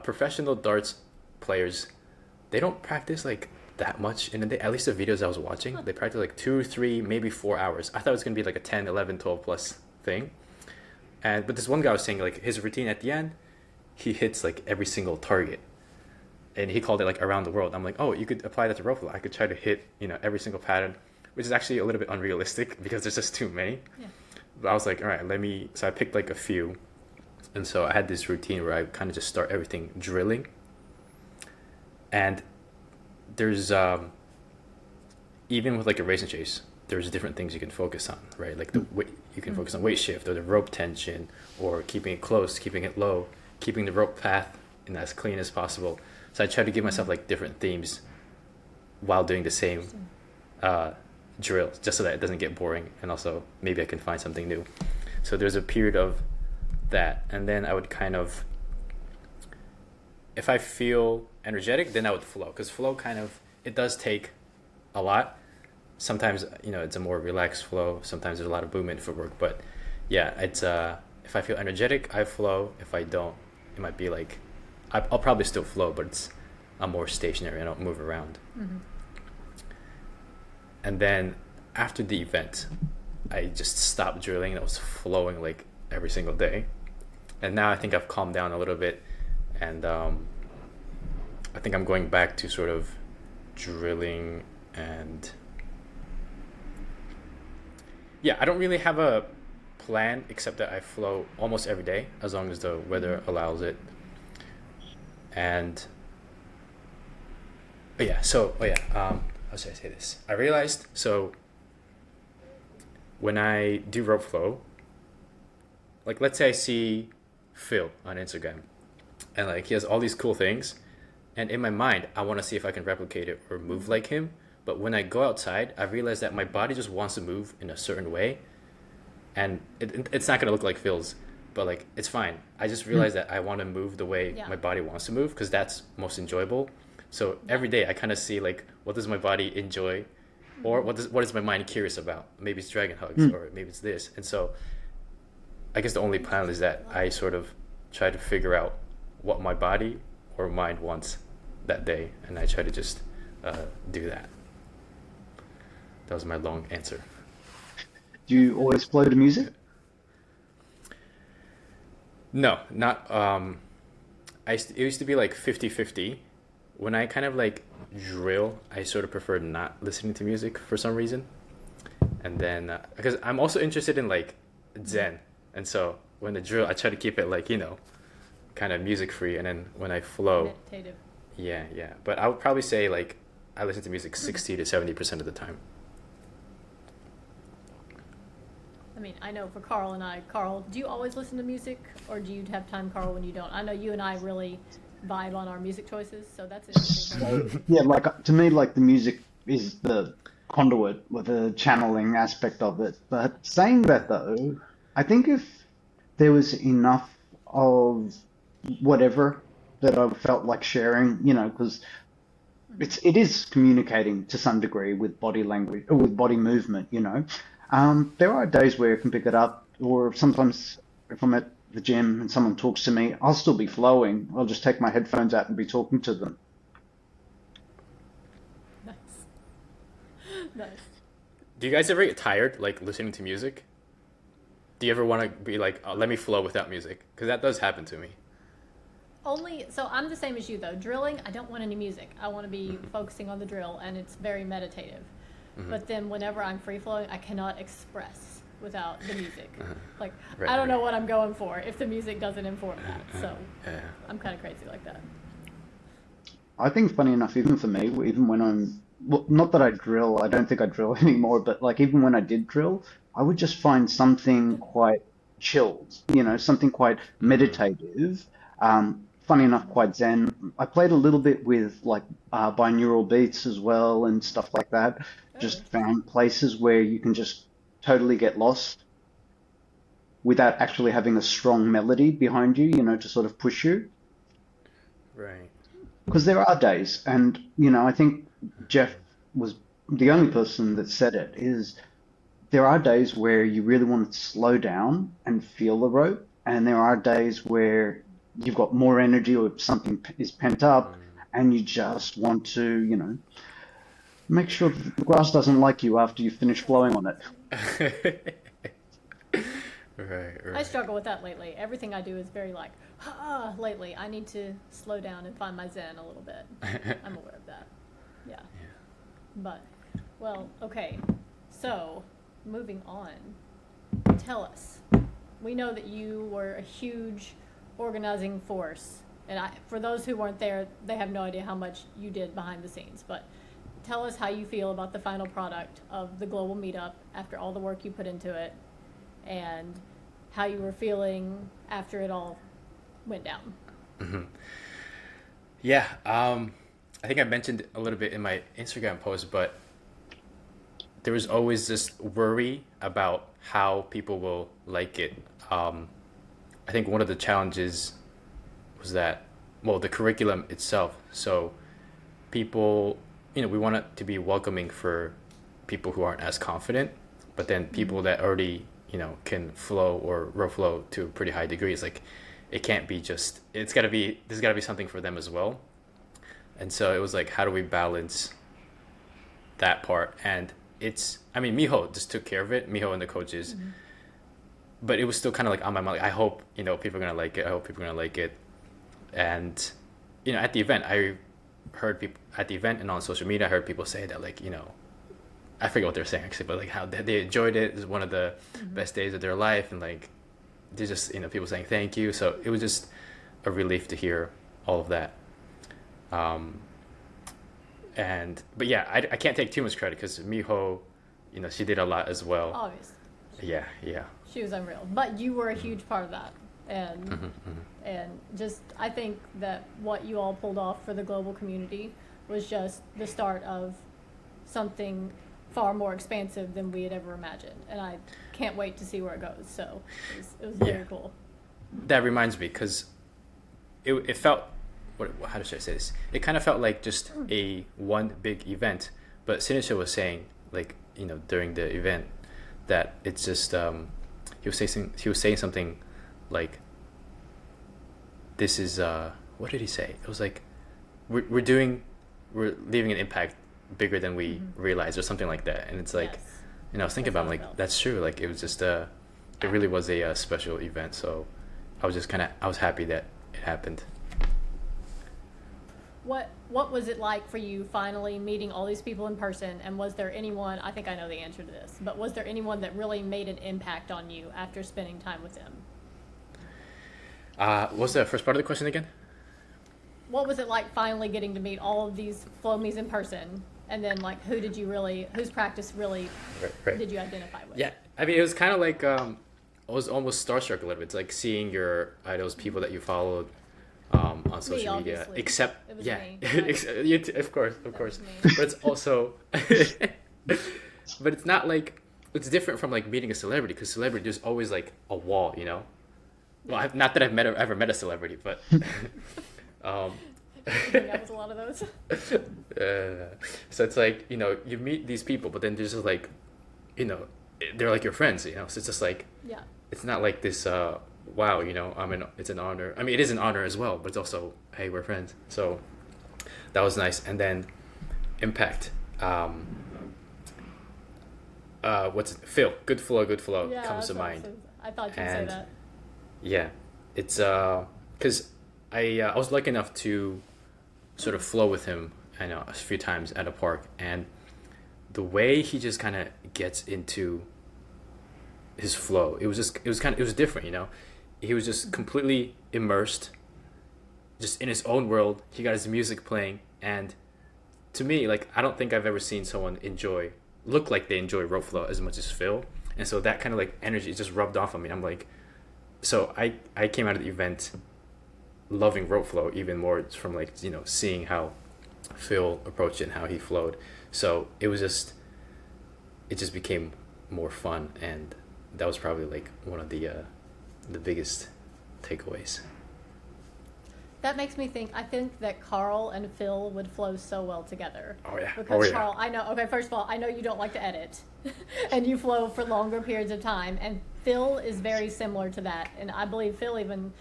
[SPEAKER 3] professional darts players, they don't practice like that much in a day. At least the videos I was watching, they practice like 2, 3, maybe 4 hours. I thought it was going to be like a 10, 11, 12 plus thing. But this one guy was saying like his routine at the end, he hits like every single target. And he called it like around the world. I'm like, oh, you could apply that to row flow. I could try to hit, every single pattern, which is actually a little bit unrealistic because there's just too many.
[SPEAKER 1] Yeah.
[SPEAKER 3] But I was like, all right, so I picked like a few. And so I had this routine where I kind of just start everything drilling. And there's, even with like a race and chase, there's different things you can focus on, right? Like the weight, you can focus on weight shift or the rope tension or keeping it close, keeping it low, keeping the rope path in as clean as possible. So I try to give myself like different themes while doing the same drill, just so that it doesn't get boring, and also maybe I can find something new. So there's a period of that, and then I would kind of, if I feel energetic, then I would flow, because flow it does take a lot. Sometimes it's a more relaxed flow, sometimes there's a lot of movement footwork, but yeah, it's if I feel energetic, I flow. If I don't, it might be like I'll probably still flow, but I'm more stationary. I don't move around. And then after the event, I just stopped drilling, and I was flowing like every single day. And now I think I've calmed down a little bit, and I think I'm going back to sort of drilling. And yeah, I don't really have a plan except that I flow almost every day as long as the weather allows it. And how should I say this? I realized, so when I do rope flow, like let's say I see Phil on Instagram and like he has all these cool things, and in my mind I want to see if I can replicate it or move like him. But when I go outside, I realize that my body just wants to move in a certain way, and it's not gonna look like Phil's, but like it's fine. I just realized that I want to move the way my body wants to move because that's most enjoyable. So every day I kind of see like, what does my body enjoy, or what is my mind curious about? Maybe it's dragon hugs, or maybe it's this. And so I guess the only plan is that I sort of try to figure out what my body or mind wants that day, and I try to just do that. That was my long answer.
[SPEAKER 2] Do you always flow to music?
[SPEAKER 3] No, not it used to be like 50-50. When I kind of like drill, I sort of prefer not listening to music for some reason. And then because I'm also interested in like Zen, and so when I drill, I try to keep it like, kind of music free. And then when I flow,
[SPEAKER 1] Meditative.
[SPEAKER 3] yeah. But I would probably say like I listen to music 60 to 70% of the time.
[SPEAKER 1] I mean, I know for Carl and I, Carl, do you always listen to music, or do you have time, Carl, when you don't? I know you and I really vibe on our music choices, so that's interesting.
[SPEAKER 2] So, yeah, like to me, like the music is the conduit or the channeling aspect of it. But saying that though, I think if there was enough of whatever that I felt like sharing, because it is communicating to some degree with body language or with body movement, There are days where I can pick it up, or sometimes if I'm at the gym and someone talks to me, I'll still be flowing. I'll just take my headphones out and be talking to them.
[SPEAKER 1] Nice. Nice.
[SPEAKER 3] Do you guys ever get tired like listening to music? Do you ever want to be like, oh, let me flow without music? Because that does happen to me.
[SPEAKER 1] So I'm the same as you though. Drilling, I don't want any music. I want to be focusing on the drill, and it's very meditative. But then whenever I'm free flowing, I cannot express without the music. Like,
[SPEAKER 3] Right,
[SPEAKER 1] I don't know
[SPEAKER 3] right.
[SPEAKER 1] what I'm going for if the music doesn't inform that. So I'm kind of crazy like that.
[SPEAKER 2] I think funny enough, even for me, even when not that I drill, I don't think I drill anymore, but like even when I did drill, I would just find something quite chilled, something quite meditative. Funny enough, quite zen. I played a little bit with like binaural beats as well and stuff like that. Just found places where you can just totally get lost without actually having a strong melody behind you, to sort of push you.
[SPEAKER 3] Right.
[SPEAKER 2] Because there are days, and I think Jeff was the only person that said it, is there are days where you really want to slow down and feel the rope, and there are days where you've got more energy or something is pent up, and you just want to, make sure that the grass doesn't like you after you finish blowing on it.
[SPEAKER 3] Right.
[SPEAKER 1] I struggle with that lately. Everything I do is very like, lately. I need to slow down and find my zen a little bit. I'm aware of that. Yeah. But, well, okay. So, moving on. Tell us. We know that you were a huge organizing force. And for those who weren't there, they have no idea how much you did behind the scenes. But tell us how you feel about the final product of the global meetup after all the work you put into it, and how you were feeling after it all went down.
[SPEAKER 3] Yeah. I think I mentioned a little bit in my Instagram post, but there was always this worry about how people will like it. I think one of the challenges was that, well, the curriculum itself. So people, we want it to be welcoming for people who aren't as confident, but then people that already, can flow or row flow to a pretty high degree. It's like, it can't be just, there's got to be something for them as well. And so it was like, how do we balance that part? And Miho just took care of it, Miho and the coaches. But it was still kind of like on my mind. Like, I hope, people are going to like it. I hope people are going to like it. And at the event, I heard people at the event and on social media, I heard people say that, like, I forget what they're saying actually, but like how they enjoyed it. It was one of the best days of their life, and like there's just people saying thank you. So it was just a relief to hear all of that. But yeah, I can't take too much credit because Miho, she did a lot as well.
[SPEAKER 1] Obviously.
[SPEAKER 3] Yeah.
[SPEAKER 1] She was unreal, but you were a huge part of that, and just I think that what you all pulled off for the global community was just the start of something far more expansive than we had ever imagined, and I can't wait to see where it goes. So it was very cool.
[SPEAKER 3] That reminds me, because it felt, how should I say this? It kind of felt like just a one big event, but Sinisha was saying, like, during the event, that it's just he was saying something like, this is what did he say? It was like we're leaving an impact bigger than we realize, or something like that. And it's like,
[SPEAKER 1] Yes.
[SPEAKER 3] I was thinking about, I'm like, that's true. Like, it was just it really was a special event. So I was happy that it happened.
[SPEAKER 1] What was it like for you finally meeting all these people in person, and was there anyone, I think I know the answer to this, but was there anyone that really made an impact on you after spending time with them?
[SPEAKER 3] What's the first part of the question again?
[SPEAKER 1] What was it like finally getting to meet all of these Flomies in person, and then like whose practice really
[SPEAKER 3] Right.
[SPEAKER 1] did you identify with?
[SPEAKER 3] Yeah, I mean, it was kind of like I was almost starstruck a little bit. It's like seeing your idols, people that you followed on social media.
[SPEAKER 1] obviously.
[SPEAKER 3] Except,
[SPEAKER 1] It was
[SPEAKER 3] yeah,
[SPEAKER 1] me.
[SPEAKER 3] of course.
[SPEAKER 1] was me.
[SPEAKER 3] But it's also, but it's not like, it's different from like meeting a celebrity, because celebrity, there's always like a wall, Well, not that I've ever met a celebrity, but
[SPEAKER 1] I think that was a lot of those.
[SPEAKER 3] so it's like, you meet these people, but then there's just like, they're like your friends, so it's just like,
[SPEAKER 1] Yeah.
[SPEAKER 3] it's not like this wow, it's an honor. I mean, it is an honor as well, but it's also, hey, we're friends. So that was nice. And then impact, what's it? Phil, good flow
[SPEAKER 1] Yeah,
[SPEAKER 3] comes to
[SPEAKER 1] that's what
[SPEAKER 3] mind.
[SPEAKER 1] I thought you'd say
[SPEAKER 3] And
[SPEAKER 1] that.
[SPEAKER 3] yeah, it's because I was lucky enough to sort of flow with him, a few times at a park, and the way he just kind of gets into his flow, it was different. He was just completely immersed, just in his own world. He got his music playing, and to me, like, I don't think I've ever seen someone look like they enjoy rope flow as much as Phil. And so that kind of like energy just rubbed off on me. I'm like, so I came out of the event loving rope flow even more, from like, seeing how Phil approached it and how he flowed. So it just became more fun, and that was probably like one of the biggest takeaways.
[SPEAKER 1] That makes me think, I think that Karl and Phil would flow so well together.
[SPEAKER 3] Oh yeah.
[SPEAKER 1] Because Karl, I know, okay, first of all, I know you don't like to edit, and you flow for longer periods of time, and Phil is very similar to that. And I believe Phil even,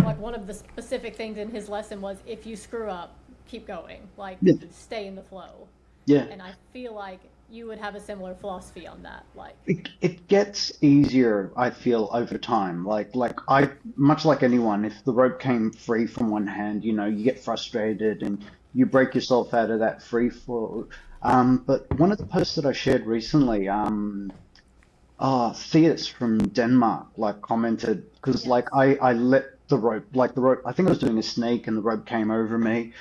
[SPEAKER 1] like, one of the specific things in his lesson was, if you screw up, keep going. Like, stay in the flow.
[SPEAKER 2] Yeah.
[SPEAKER 1] And I feel like you would have a similar philosophy on that. Like,
[SPEAKER 2] It gets easier, I feel, over time. Much like anyone, if the rope came free from one hand, you get frustrated and you break yourself out of that free flow. But one of the posts that I shared recently, Theus from Denmark, commented, because I let the rope, I think I was doing a snake and the rope came over me,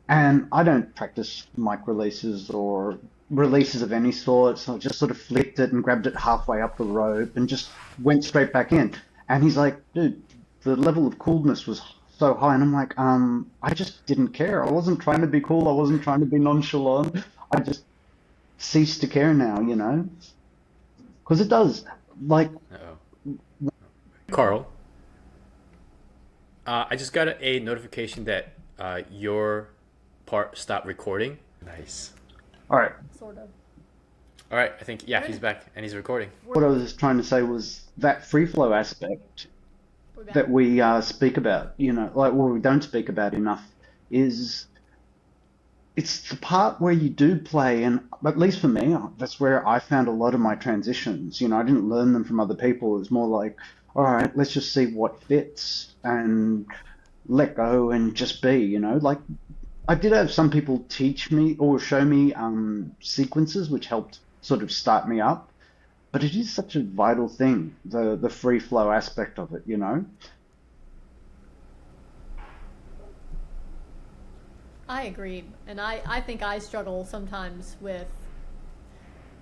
[SPEAKER 2] and I don't practice mic releases or releases of any sort, so I just sort of flicked it and grabbed it halfway up the rope and just went straight back in. And he's like, dude, the level of coolness was so high, and I'm like, I just didn't care. I wasn't trying to be cool. I wasn't trying to be nonchalant. I just ceased to care now, because it does.
[SPEAKER 3] Uh-oh. Karl, I just got a notification that your part stopped recording. Nice.
[SPEAKER 2] All right.
[SPEAKER 1] sort of.
[SPEAKER 3] All right, I think, yeah, he's back and he's recording.
[SPEAKER 2] What I was trying to say was that free flow aspect
[SPEAKER 1] We're back.
[SPEAKER 2] that we speak about, we don't speak about enough, is it's the part where you do play, and at least for me, that's where I found a lot of my transitions. I didn't learn them from other people. It was more like, all right, let's just see what fits. And let go and just be, like I did have some people teach me or show me sequences which helped sort of start me up, but it is such a vital thing, the free flow aspect of it.
[SPEAKER 1] I agree. And I think I struggle sometimes with,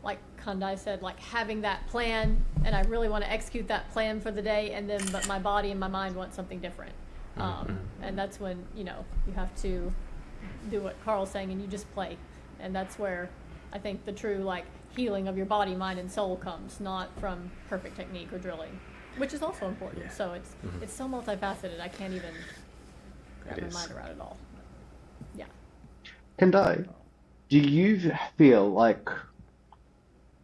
[SPEAKER 1] like Kandai said, like having that plan and I really want to execute that plan for the day, and then but my body and my mind want something different. And that's when, you have to do what Carl's saying and you just play. And that's where I think the true like healing of your body, mind, and soul comes, not from perfect technique or drilling, which is also important.
[SPEAKER 3] Yeah.
[SPEAKER 1] So it's so multifaceted. I can't even wrap
[SPEAKER 3] It
[SPEAKER 1] my
[SPEAKER 3] is.
[SPEAKER 1] mind around it all. Yeah.
[SPEAKER 2] Kandai, do you feel like,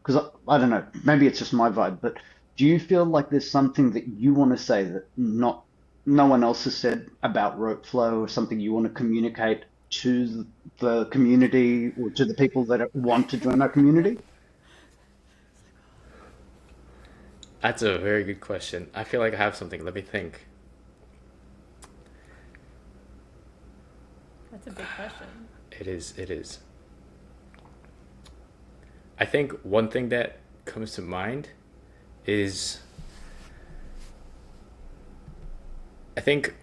[SPEAKER 2] because I don't know, maybe it's just my vibe, but do you feel like there's something that you want to say that no one else has said about rope flow, or something you want to communicate to the community or to the people that want to join our community?
[SPEAKER 3] That's a very good question. I feel like I have something. Let me think.
[SPEAKER 1] That's a big question.
[SPEAKER 3] It is. It is. I think one thing that comes to mind is I think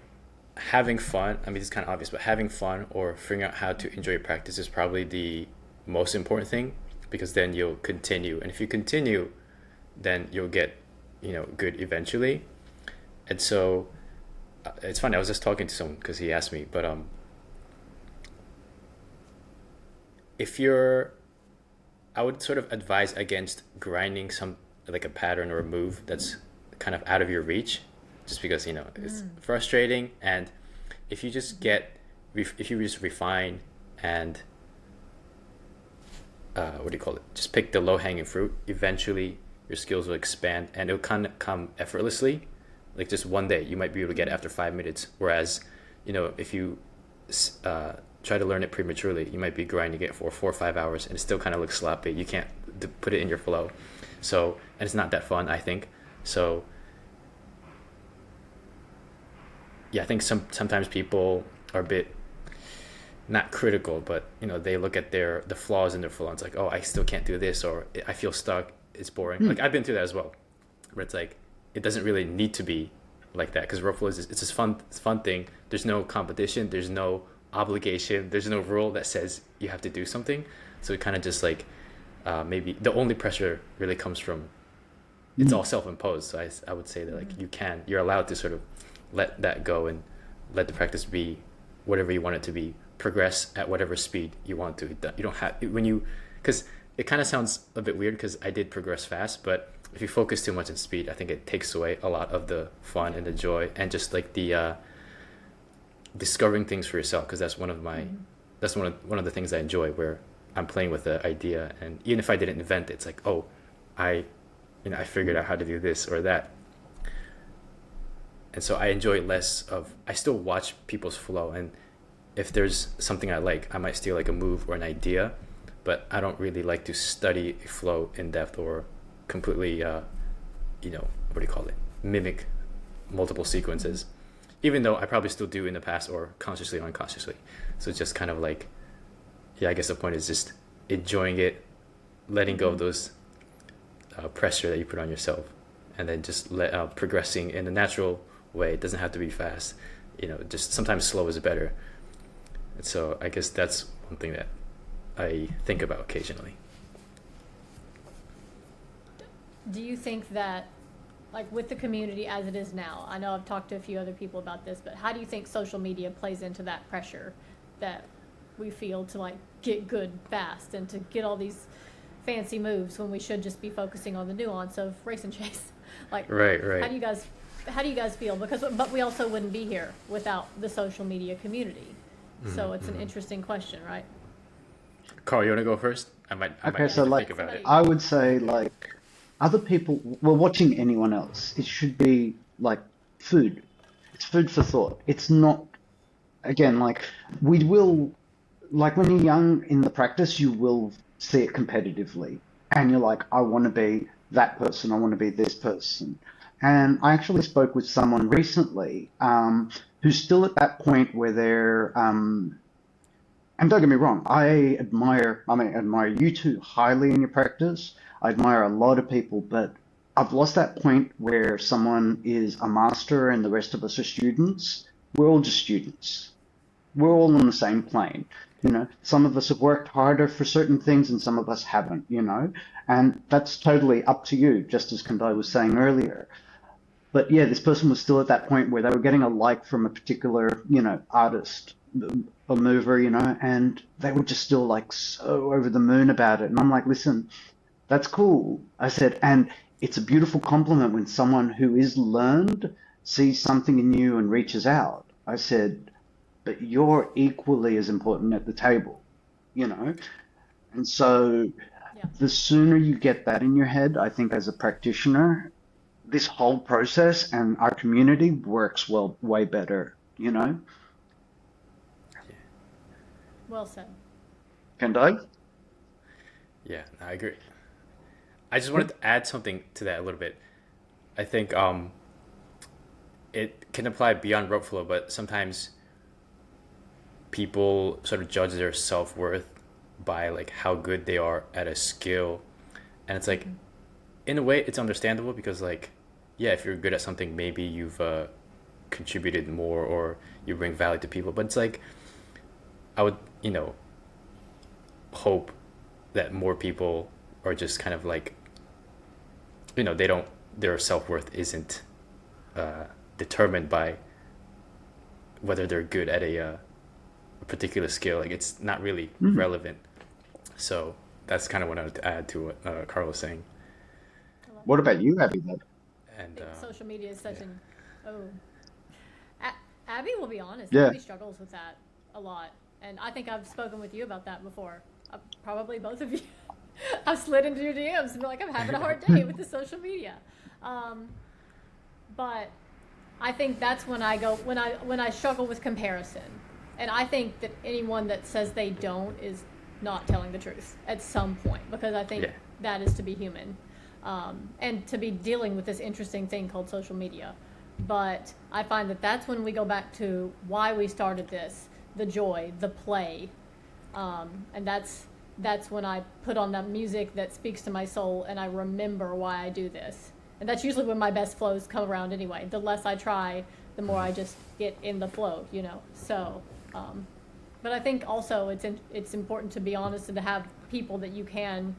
[SPEAKER 3] having fun. I mean, it's kind of obvious, but having fun or figuring out how to enjoy your practice is probably the most important thing, because then you'll continue. And if you continue, then you'll get, good eventually. And so it's funny. I was just talking to someone because he asked me, but if you're I would sort of advise against grinding some like a pattern or a move that's kind of out of your reach, just because it's frustrating. And if you just if you just refine and what do you call it? Just pick the low hanging fruit. Eventually, your skills will expand, and it'll kind of come effortlessly. Like just one day, you might be able to get it after 5 minutes. Whereas, if you try to learn it prematurely, you might be grinding it for 4 or 5 hours, and it still kind of looks sloppy. You can't put it in your flow. So, and it's not that fun, I think. So, yeah, I think sometimes people are a bit not critical, but they look at the flaws in their flow, and it's like, oh, I still can't do this, or I feel stuck. It's boring. Like I've been through that as well, where it's like it doesn't really need to be like that, because rope flow it's this fun thing. There's no competition. There's no obligation. There's no rule that says you have to do something. So it kind of just like maybe the only pressure really comes from it's all self-imposed. So I would say that like you're allowed to sort of let that go and let the practice be whatever you want it to be. Progress at whatever speed you want to. You don't have because it kind of sounds a bit weird because I did progress fast, but if you focus too much on speed, I think it takes away a lot of the fun and the joy and just like the discovering things for yourself. Because that's that's one of the things I enjoy, where I'm playing with the idea, and even if I didn't invent it, it's like, oh, I figured out how to do this or that. And so I enjoy less of, I still watch people's flow, and if there's something I like, I might steal like a move or an idea, but I don't really like to study a flow in depth or completely, what do you call it, mimic multiple sequences, even though I probably still do in the past or consciously or unconsciously. So it's just kind of like, yeah, I guess the point is just enjoying it, letting go of those pressure that you put on yourself, and then just progressing in a natural way. It doesn't have to be fast, just sometimes slow is better. And so I guess that's one thing that I think about occasionally.
[SPEAKER 1] Do you think that, like with the community as it is now, I know I've talked to a few other people about this, but how do you think social media plays into that pressure that we feel to like get good fast and to get all these fancy moves when we should just be focusing on the nuance of race and chase? Like,
[SPEAKER 3] Right.
[SPEAKER 1] how do you guys feel? But we also wouldn't be here without the social media community. So it's an interesting question, right?
[SPEAKER 3] Carl, you want to go first? I might
[SPEAKER 2] Okay,
[SPEAKER 3] need
[SPEAKER 2] so
[SPEAKER 3] to
[SPEAKER 2] like,
[SPEAKER 3] think about it.
[SPEAKER 2] I would say like other people, well, watching anyone else, it should be like food. It's food for thought. It's not, again, like we will, like when you're young in the practice, you will see it competitively. And you're like, I want to be that person. I want to be this person. And I actually spoke with someone recently who's still at that point where they're and don't get me wrong, I admire you two highly in your practice. I admire a lot of people, but I've lost that point where someone is a master and the rest of us are students. We're all just students. We're all on the same plane. Some of us have worked harder for certain things and some of us haven't. And that's totally up to you, just as Kandai was saying earlier. But yeah, this person was still at that point where they were getting a like from a particular artist or mover, and they were just still like so over the moon about it. And I'm like, listen, that's cool. I said, and it's a beautiful compliment when someone who is learned sees something in you and reaches out. I said, but you're equally as important at the table. And so
[SPEAKER 1] Yeah.
[SPEAKER 2] the sooner you get that in your head, I think as a practitioner, this whole process and our community works way better.
[SPEAKER 1] Well said.
[SPEAKER 2] Kandai?
[SPEAKER 3] Yeah, I agree. I just wanted to add something to that a little bit. I think it can apply beyond rope flow, but sometimes people sort of judge their self-worth by like how good they are at a skill. And it's like, in a way, it's understandable because like, yeah, if you're good at something, maybe you've contributed more or you bring value to people. But it's like, I would, hope that more people are just kind of like, their self-worth isn't determined by whether they're good at a particular skill. Like it's not really relevant. So that's kind of what I wanted to add to what Carl was saying.
[SPEAKER 2] What about you, Abby?
[SPEAKER 3] And
[SPEAKER 1] Social media is such an Abby will be honest.
[SPEAKER 2] Yeah.
[SPEAKER 1] Abby struggles with that a lot, and I think I've spoken with you about that before. Probably both of you. I've slid into your DMs and been like, I'm having a hard day with the social media. But I think that's when I struggle with comparison, and I think that anyone that says they don't is not telling the truth at some point, because I think that is to be human. And to be dealing with this interesting thing called social media. But I find that that's when we go back to why we started this, the joy, the play. And that's when I put on that music that speaks to my soul and I remember why I do this. And that's usually when my best flows come around anyway. The less I try, the more I just get in the flow. So, but I think also it's important to be honest and to have people that you can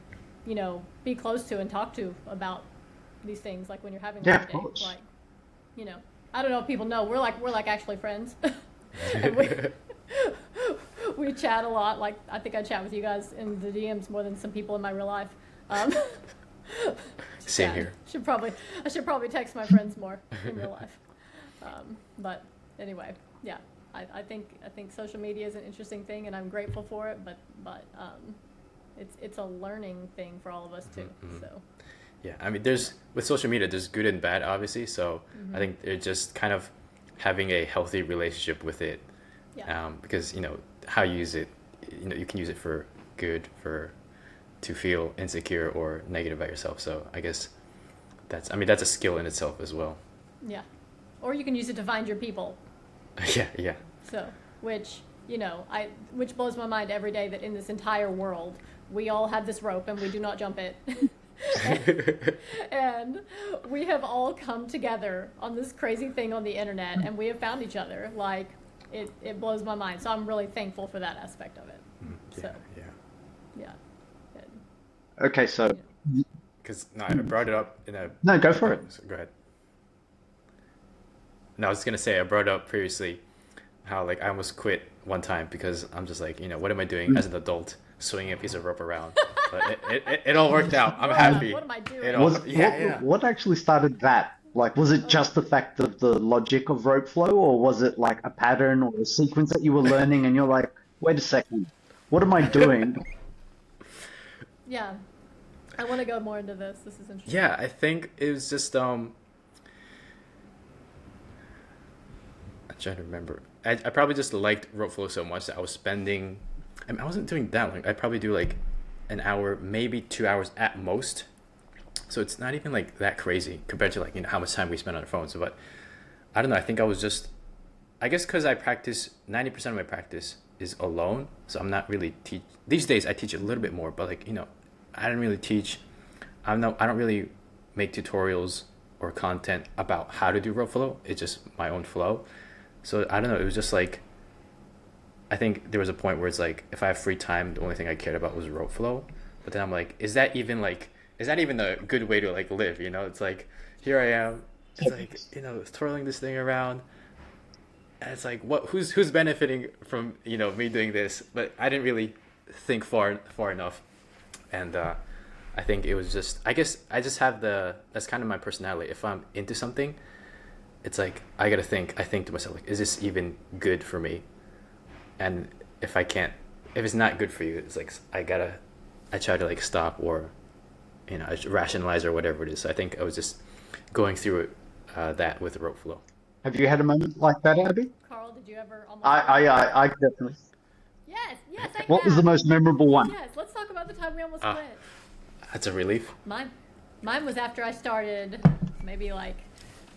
[SPEAKER 1] be close to and talk to about these things, like when you're having a
[SPEAKER 2] Yeah,
[SPEAKER 1] hard
[SPEAKER 2] of
[SPEAKER 1] day.
[SPEAKER 2] course.
[SPEAKER 1] Like, I don't know if people know, we're like actually friends. And we chat a lot. Like, I think I chat with you guys in the DMs more than some people in my real life.
[SPEAKER 3] Same here.
[SPEAKER 1] I should probably text my friends more in real life. But anyway, yeah. I think social media is an interesting thing, and I'm grateful for it. But it's a learning thing for all of us too.
[SPEAKER 3] Mm-hmm.
[SPEAKER 1] So.
[SPEAKER 3] Yeah, I mean, with social media, there's good and bad, obviously. So I think it's just kind of having a healthy relationship with it.
[SPEAKER 1] Yeah.
[SPEAKER 3] Because how you use it, you can use it for good, to feel insecure or negative about yourself. So I guess that's a skill in itself as well.
[SPEAKER 1] Yeah. Or you can use it to find your people.
[SPEAKER 3] Yeah.
[SPEAKER 1] So, which blows my mind every day, that in this entire world, we all have this rope and we do not jump it. And we have all come together on this crazy thing on the internet, and we have found each other. Like, it blows my mind. So I'm really thankful for that aspect of it. Yeah.
[SPEAKER 2] Okay, so
[SPEAKER 3] Because I brought it up in a...
[SPEAKER 2] no, go for it.
[SPEAKER 3] Go ahead. No, I was gonna say I brought up previously how like I almost quit one time because I'm just like, what am I doing as an adult swinging a piece of rope around? But it all worked out. I'm happy.
[SPEAKER 1] What am I doing?
[SPEAKER 2] What actually started that? Like, was it just the fact of the logic of rope flow, or was it like a pattern or a sequence that you were learning and you're like, wait a second, what am I doing?
[SPEAKER 1] Yeah. I want to go more into this. This is interesting.
[SPEAKER 3] Yeah, I think it was just I'm trying to remember. I probably just liked rope flow so much that I was spending. I wasn't doing that long. I probably do like an hour, maybe 2 hours at most. So it's not even like that crazy compared to like how much time we spend on our phones. But I don't know. I think I was just I guess because I practice 90% of my practice is alone, so I'm not really teach. These days I teach a little bit more, but like I don't really teach. I don't really make tutorials or content about how to do rope flow. It's just my own flow. So I don't know. It was just like I think there was a point where it's like if I have free time, the only thing I cared about was rope flow. But then I'm like, is that even a good way to like live? It's like here I am. It's like twirling this thing around. And it's like who's benefiting from me doing this? But I didn't really think far enough, and I think it was just I guess I just have that's kind of my personality. If I'm into something, it's like I think to myself like, is this even good for me? And if it's not good for you, it's like I try to like stop or I rationalize or whatever it is. So I think I was just going through it that with rope flow.
[SPEAKER 2] Have you had a moment like that, Abby?
[SPEAKER 1] Carl, did you ever almost?
[SPEAKER 2] I definitely.
[SPEAKER 1] Yes, I
[SPEAKER 2] What was the
[SPEAKER 1] have.
[SPEAKER 2] most memorable one?
[SPEAKER 1] Yes, let's talk about the time we almost
[SPEAKER 3] Ah.
[SPEAKER 1] quit.
[SPEAKER 3] That's a relief.
[SPEAKER 1] Mine was after I started, maybe like,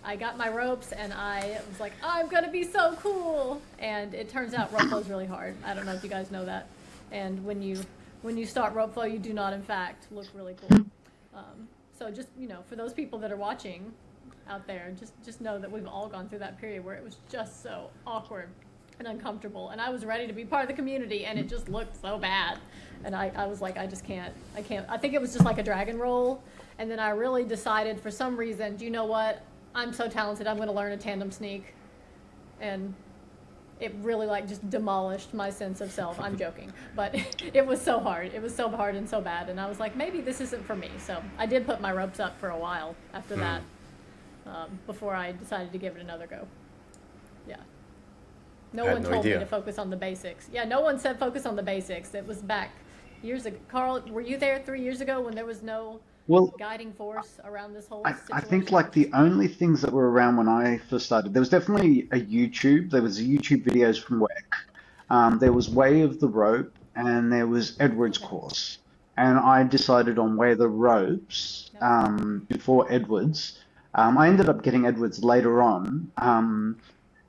[SPEAKER 1] I got my ropes and I was like, I'm gonna be so cool. And it turns out rope flow is really hard. I don't know if you guys know that. And when you start rope flow, you do not, in fact, look really cool. So just, for those people that are watching out there, just know that we've all gone through that period where it was just so awkward and uncomfortable. And I was ready to be part of the community and it just looked so bad. And I was like, I can't. I think it was just like a dragon roll. And then I really decided for some reason, do you know what? I'm so talented, I'm gonna learn a tandem sneak. And it really like just demolished my sense of self. I'm joking, but it was so hard. It was so hard and so bad. And I was like, maybe this isn't for me. So I did put my ropes up for a while after that, before I decided to give it another go. Yeah. No
[SPEAKER 3] I had
[SPEAKER 1] one
[SPEAKER 3] no
[SPEAKER 1] told me
[SPEAKER 3] idea.
[SPEAKER 1] to focus on the basics. Yeah, no one said focus on the basics. It was back years ago. Carl, were you there 3 years ago when there was no
[SPEAKER 2] Well,
[SPEAKER 1] guiding force around this whole
[SPEAKER 2] I think
[SPEAKER 1] situation?
[SPEAKER 2] like the only things that were around when I first started, there was definitely a YouTube. There was YouTube videos from WEC. There was Way of the Rope, and there was Edward's
[SPEAKER 1] Okay.
[SPEAKER 2] course. And I decided on Way of the Ropes
[SPEAKER 1] That was fun.
[SPEAKER 2] before Edward's. I ended up getting Edward's later on, and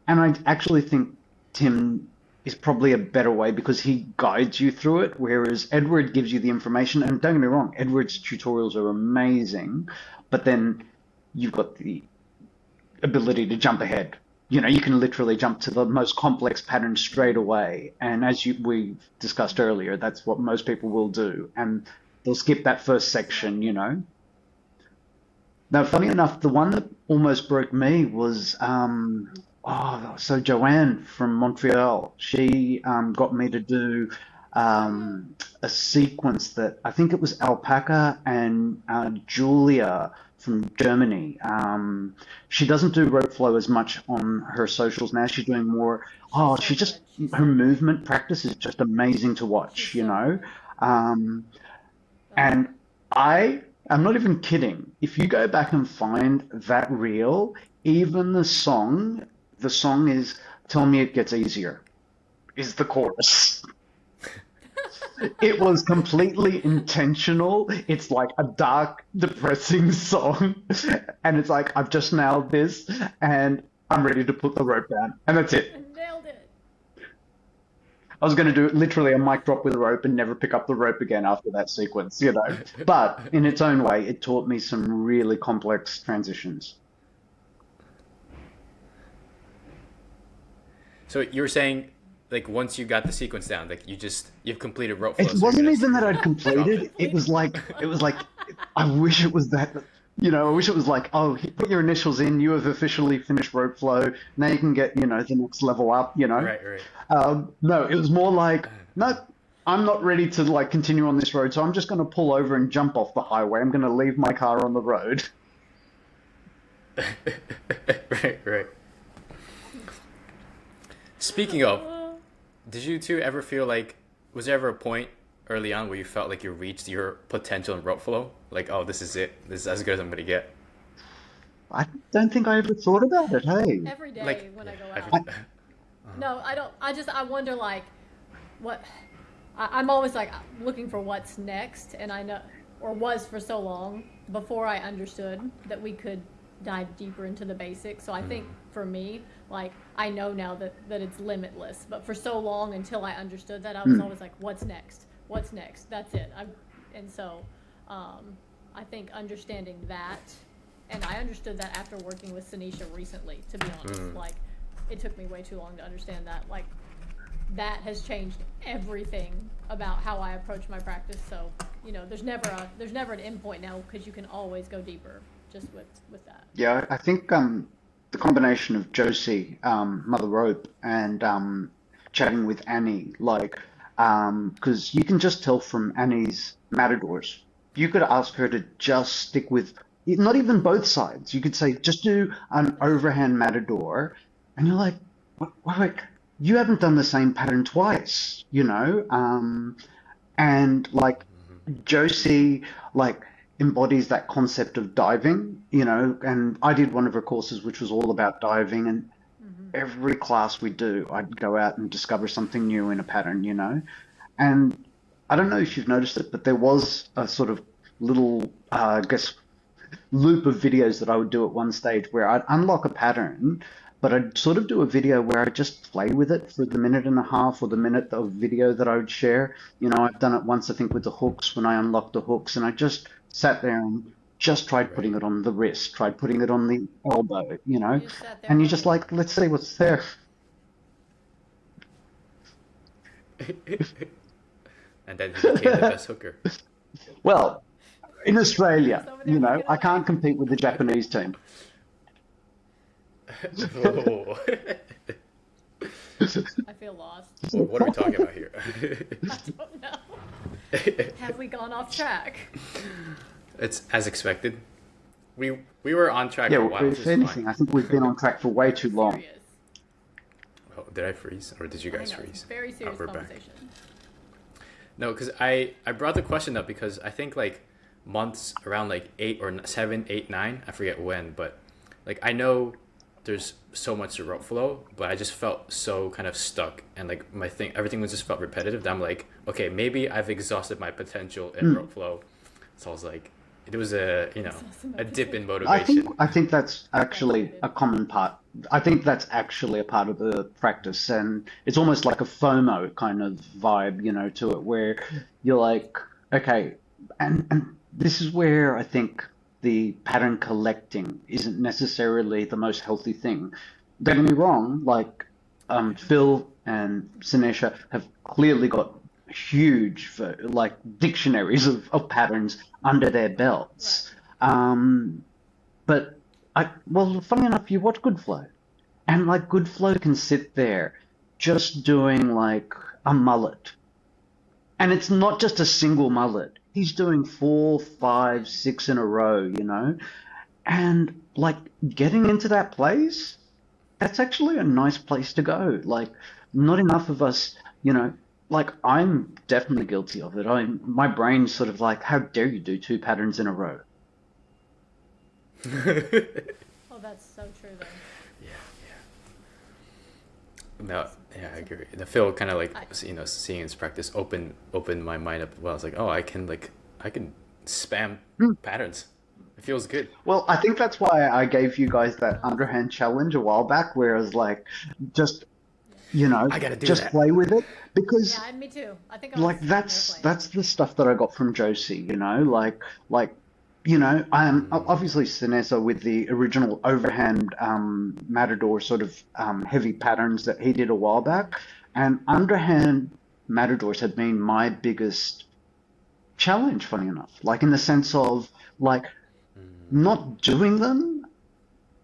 [SPEAKER 2] I actually think Tim is probably a better way because he guides you through it, whereas Edward gives you the information. And don't get me wrong, Edward's tutorials are amazing, but then you've got the ability to jump ahead. You can literally jump to the most complex pattern straight away. And as we discussed earlier, that's what most people will do. And they'll skip that first
[SPEAKER 1] Right.
[SPEAKER 2] section. Now, funny enough, the one that almost broke me was so Joanne from Montreal. She got me to do
[SPEAKER 1] Oh yeah.
[SPEAKER 2] a sequence that I think it was Alpaca and Julia from Germany. She doesn't do rope flow as much on her socials now. She's doing more.
[SPEAKER 1] She's
[SPEAKER 2] Oh,
[SPEAKER 1] so good. She's
[SPEAKER 2] her
[SPEAKER 1] so good.
[SPEAKER 2] movement practice is just amazing to
[SPEAKER 1] She's
[SPEAKER 2] watch.
[SPEAKER 1] so good.
[SPEAKER 2] Um,
[SPEAKER 1] Oh,
[SPEAKER 2] and I'm not even kidding. If you go back and find that reel, even the song is Tell Me It Gets Easier, is the chorus. It was completely intentional. It's like a dark, depressing song. And it's like, I've just nailed this and I'm ready to put the rope down. And that's it.
[SPEAKER 1] I nailed it.
[SPEAKER 2] I was going to do literally a mic drop with a rope and never pick up the rope again after that sequence. But in its own way, it taught me some really complex transitions.
[SPEAKER 3] So you were saying, like, once you got the sequence down, like you've completed rope flow,
[SPEAKER 2] It
[SPEAKER 3] so
[SPEAKER 2] wasn't even
[SPEAKER 3] you're
[SPEAKER 2] that I'd
[SPEAKER 3] gonna drop
[SPEAKER 2] completed.
[SPEAKER 3] it.
[SPEAKER 2] It was
[SPEAKER 1] Completed.
[SPEAKER 2] like, I wish it was that, I wish it was like, oh, put your initials in. You have officially finished rope flow. Now you can get, the next level up.
[SPEAKER 3] Right, right.
[SPEAKER 2] No, it was more like, no, I'm not ready to like continue on this road, so I'm just going to pull over and jump off the highway. I'm going to leave my car on the road.
[SPEAKER 3] Right, right. Speaking of,
[SPEAKER 1] Uh,
[SPEAKER 3] did you two ever feel like was there ever a point early on where you felt like you reached your potential in rope flow? Like, oh, this is it. This is as good as I'm gonna get.
[SPEAKER 2] I don't think I ever thought about it. Hey,
[SPEAKER 1] every day
[SPEAKER 3] Like,
[SPEAKER 1] when I go
[SPEAKER 3] have
[SPEAKER 1] out.
[SPEAKER 3] you,
[SPEAKER 1] No, I don't. I wonder like, what. I'm always like looking for what's next, and I know, or was for so long before I understood that we could dive deeper into the basics. So I think for me, like, I know now that it's limitless, but for so long until I understood that, I was always like, what's next? What's next? That's it. And so I think understanding that, and I understood that after working with Sanisha recently, to be honest. Like, it took me way too long to understand that. Like, that has changed everything about how I approach my practice. So, you know, there's never an end point now, because you can always go deeper just with that.
[SPEAKER 2] Yeah, I think the combination of Josie, Mother Rope, and chatting with Annie, like, because you can just tell from Annie's matadors. You could ask her to just stick with not even both sides. You could say just do an overhand matador, and you're like, wait, you haven't done the same pattern twice, you know? And like Josie, like, embodies that concept of diving, you know, and I did one of her courses which was all about diving, and every class we do, I'd go out and discover something new in a pattern, you know. And I don't know if you've noticed it, but there was a sort of little, I guess, loop of videos that I would do at one stage where I'd unlock a pattern, but I'd sort of do a video where I'd just play with it for the minute and a half or the minute of video that I would share. You know, I've done it once, I think, with the hooks when I unlocked the hooks, and I just sat there and just tried putting it on the wrist, tried putting it on the elbow, you know,
[SPEAKER 1] You just sat there
[SPEAKER 2] and you're
[SPEAKER 1] and
[SPEAKER 2] just like, let's see what's there.
[SPEAKER 3] And then he became the best hooker.
[SPEAKER 2] Well, in Australia,
[SPEAKER 1] Just over there
[SPEAKER 2] you know,
[SPEAKER 1] looking
[SPEAKER 2] I
[SPEAKER 1] away.
[SPEAKER 2] can't compete with the Japanese team.
[SPEAKER 3] Oh.
[SPEAKER 1] I feel lost.
[SPEAKER 3] What are we talking about here?
[SPEAKER 1] I don't know. Have we gone off track?
[SPEAKER 3] It's as expected. We were on track
[SPEAKER 2] Yeah,
[SPEAKER 3] for a while, which
[SPEAKER 2] if
[SPEAKER 3] is
[SPEAKER 2] anything,
[SPEAKER 3] fine.
[SPEAKER 2] I think we've been on track for way too long.
[SPEAKER 1] Serious.
[SPEAKER 3] Oh, did I freeze, or did you
[SPEAKER 1] I
[SPEAKER 3] guys
[SPEAKER 1] know,
[SPEAKER 3] freeze?
[SPEAKER 1] very serious
[SPEAKER 3] we're back.
[SPEAKER 1] conversation.
[SPEAKER 3] No, because I brought the question up because I think like months around like 8 or 7, 8, 9, I forget when, but like I know there's so much to rope flow, but I just felt so kind of stuck, and like everything was just felt repetitive that I'm like, okay, maybe I've exhausted my potential in rope flow. So I was like, it was a
[SPEAKER 1] Exhausted my
[SPEAKER 3] a dip in
[SPEAKER 2] I
[SPEAKER 3] motivation.
[SPEAKER 2] think that's actually a common part. I think that's actually a part of the practice, and it's almost like a FOMO kind of vibe, you know, to it, where you're like, okay, and this is where I think the pattern collecting isn't necessarily the most healthy thing. Don't get me wrong, like Phil and Sinesha have clearly got huge like dictionaries of patterns under their belts. But well, funny enough, you watch Good Flow, and like Good Flow can sit there just doing like a mullet, and it's not just a single mullet. He's doing 4, 5, 6 in a row, you know, and like getting into that place, that's actually a nice place to go. Like, not enough of us, you know, like I'm definitely guilty of it. My brain's sort of like, how dare you do 2 patterns in a row?
[SPEAKER 1] Oh, that's so true, though.
[SPEAKER 3] No, yeah, I agree. The Phil kind of like seeing his practice opened my mind up. Well, I was like, oh, I can spam patterns. It feels good.
[SPEAKER 2] Well, I think that's why I gave you guys that underhand challenge a while back, where I was like, just, you know,
[SPEAKER 3] I gotta do
[SPEAKER 2] just
[SPEAKER 3] that.
[SPEAKER 2] play with it, because
[SPEAKER 1] Yeah, me too. I think I was
[SPEAKER 2] like
[SPEAKER 1] sitting there
[SPEAKER 2] that's
[SPEAKER 1] playing.
[SPEAKER 2] the stuff that I got from Josie, you know, like you know, obviously Sinesa with the original overhand matador sort of heavy patterns that he did a while back, and underhand matadors have been my biggest challenge, funny enough, like in the sense of like not doing them,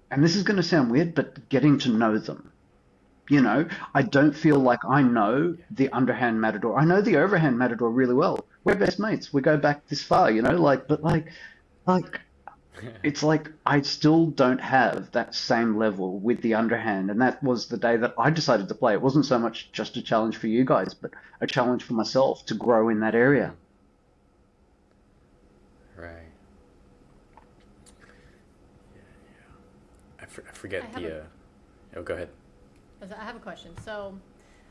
[SPEAKER 2] and this is going to sound weird, but getting to know them. You know, I don't feel like I know the underhand matador. I know the overhand matador really well. We're best mates. We go back this far, you know, like, but like, it's like I still don't have that same level with the underhand. And that was the day that I decided to play. It wasn't so much just a challenge for you guys, but a challenge for myself to grow in that area.
[SPEAKER 3] Right. I forget
[SPEAKER 1] I have
[SPEAKER 3] the. Oh, go ahead.
[SPEAKER 1] I have a question. So,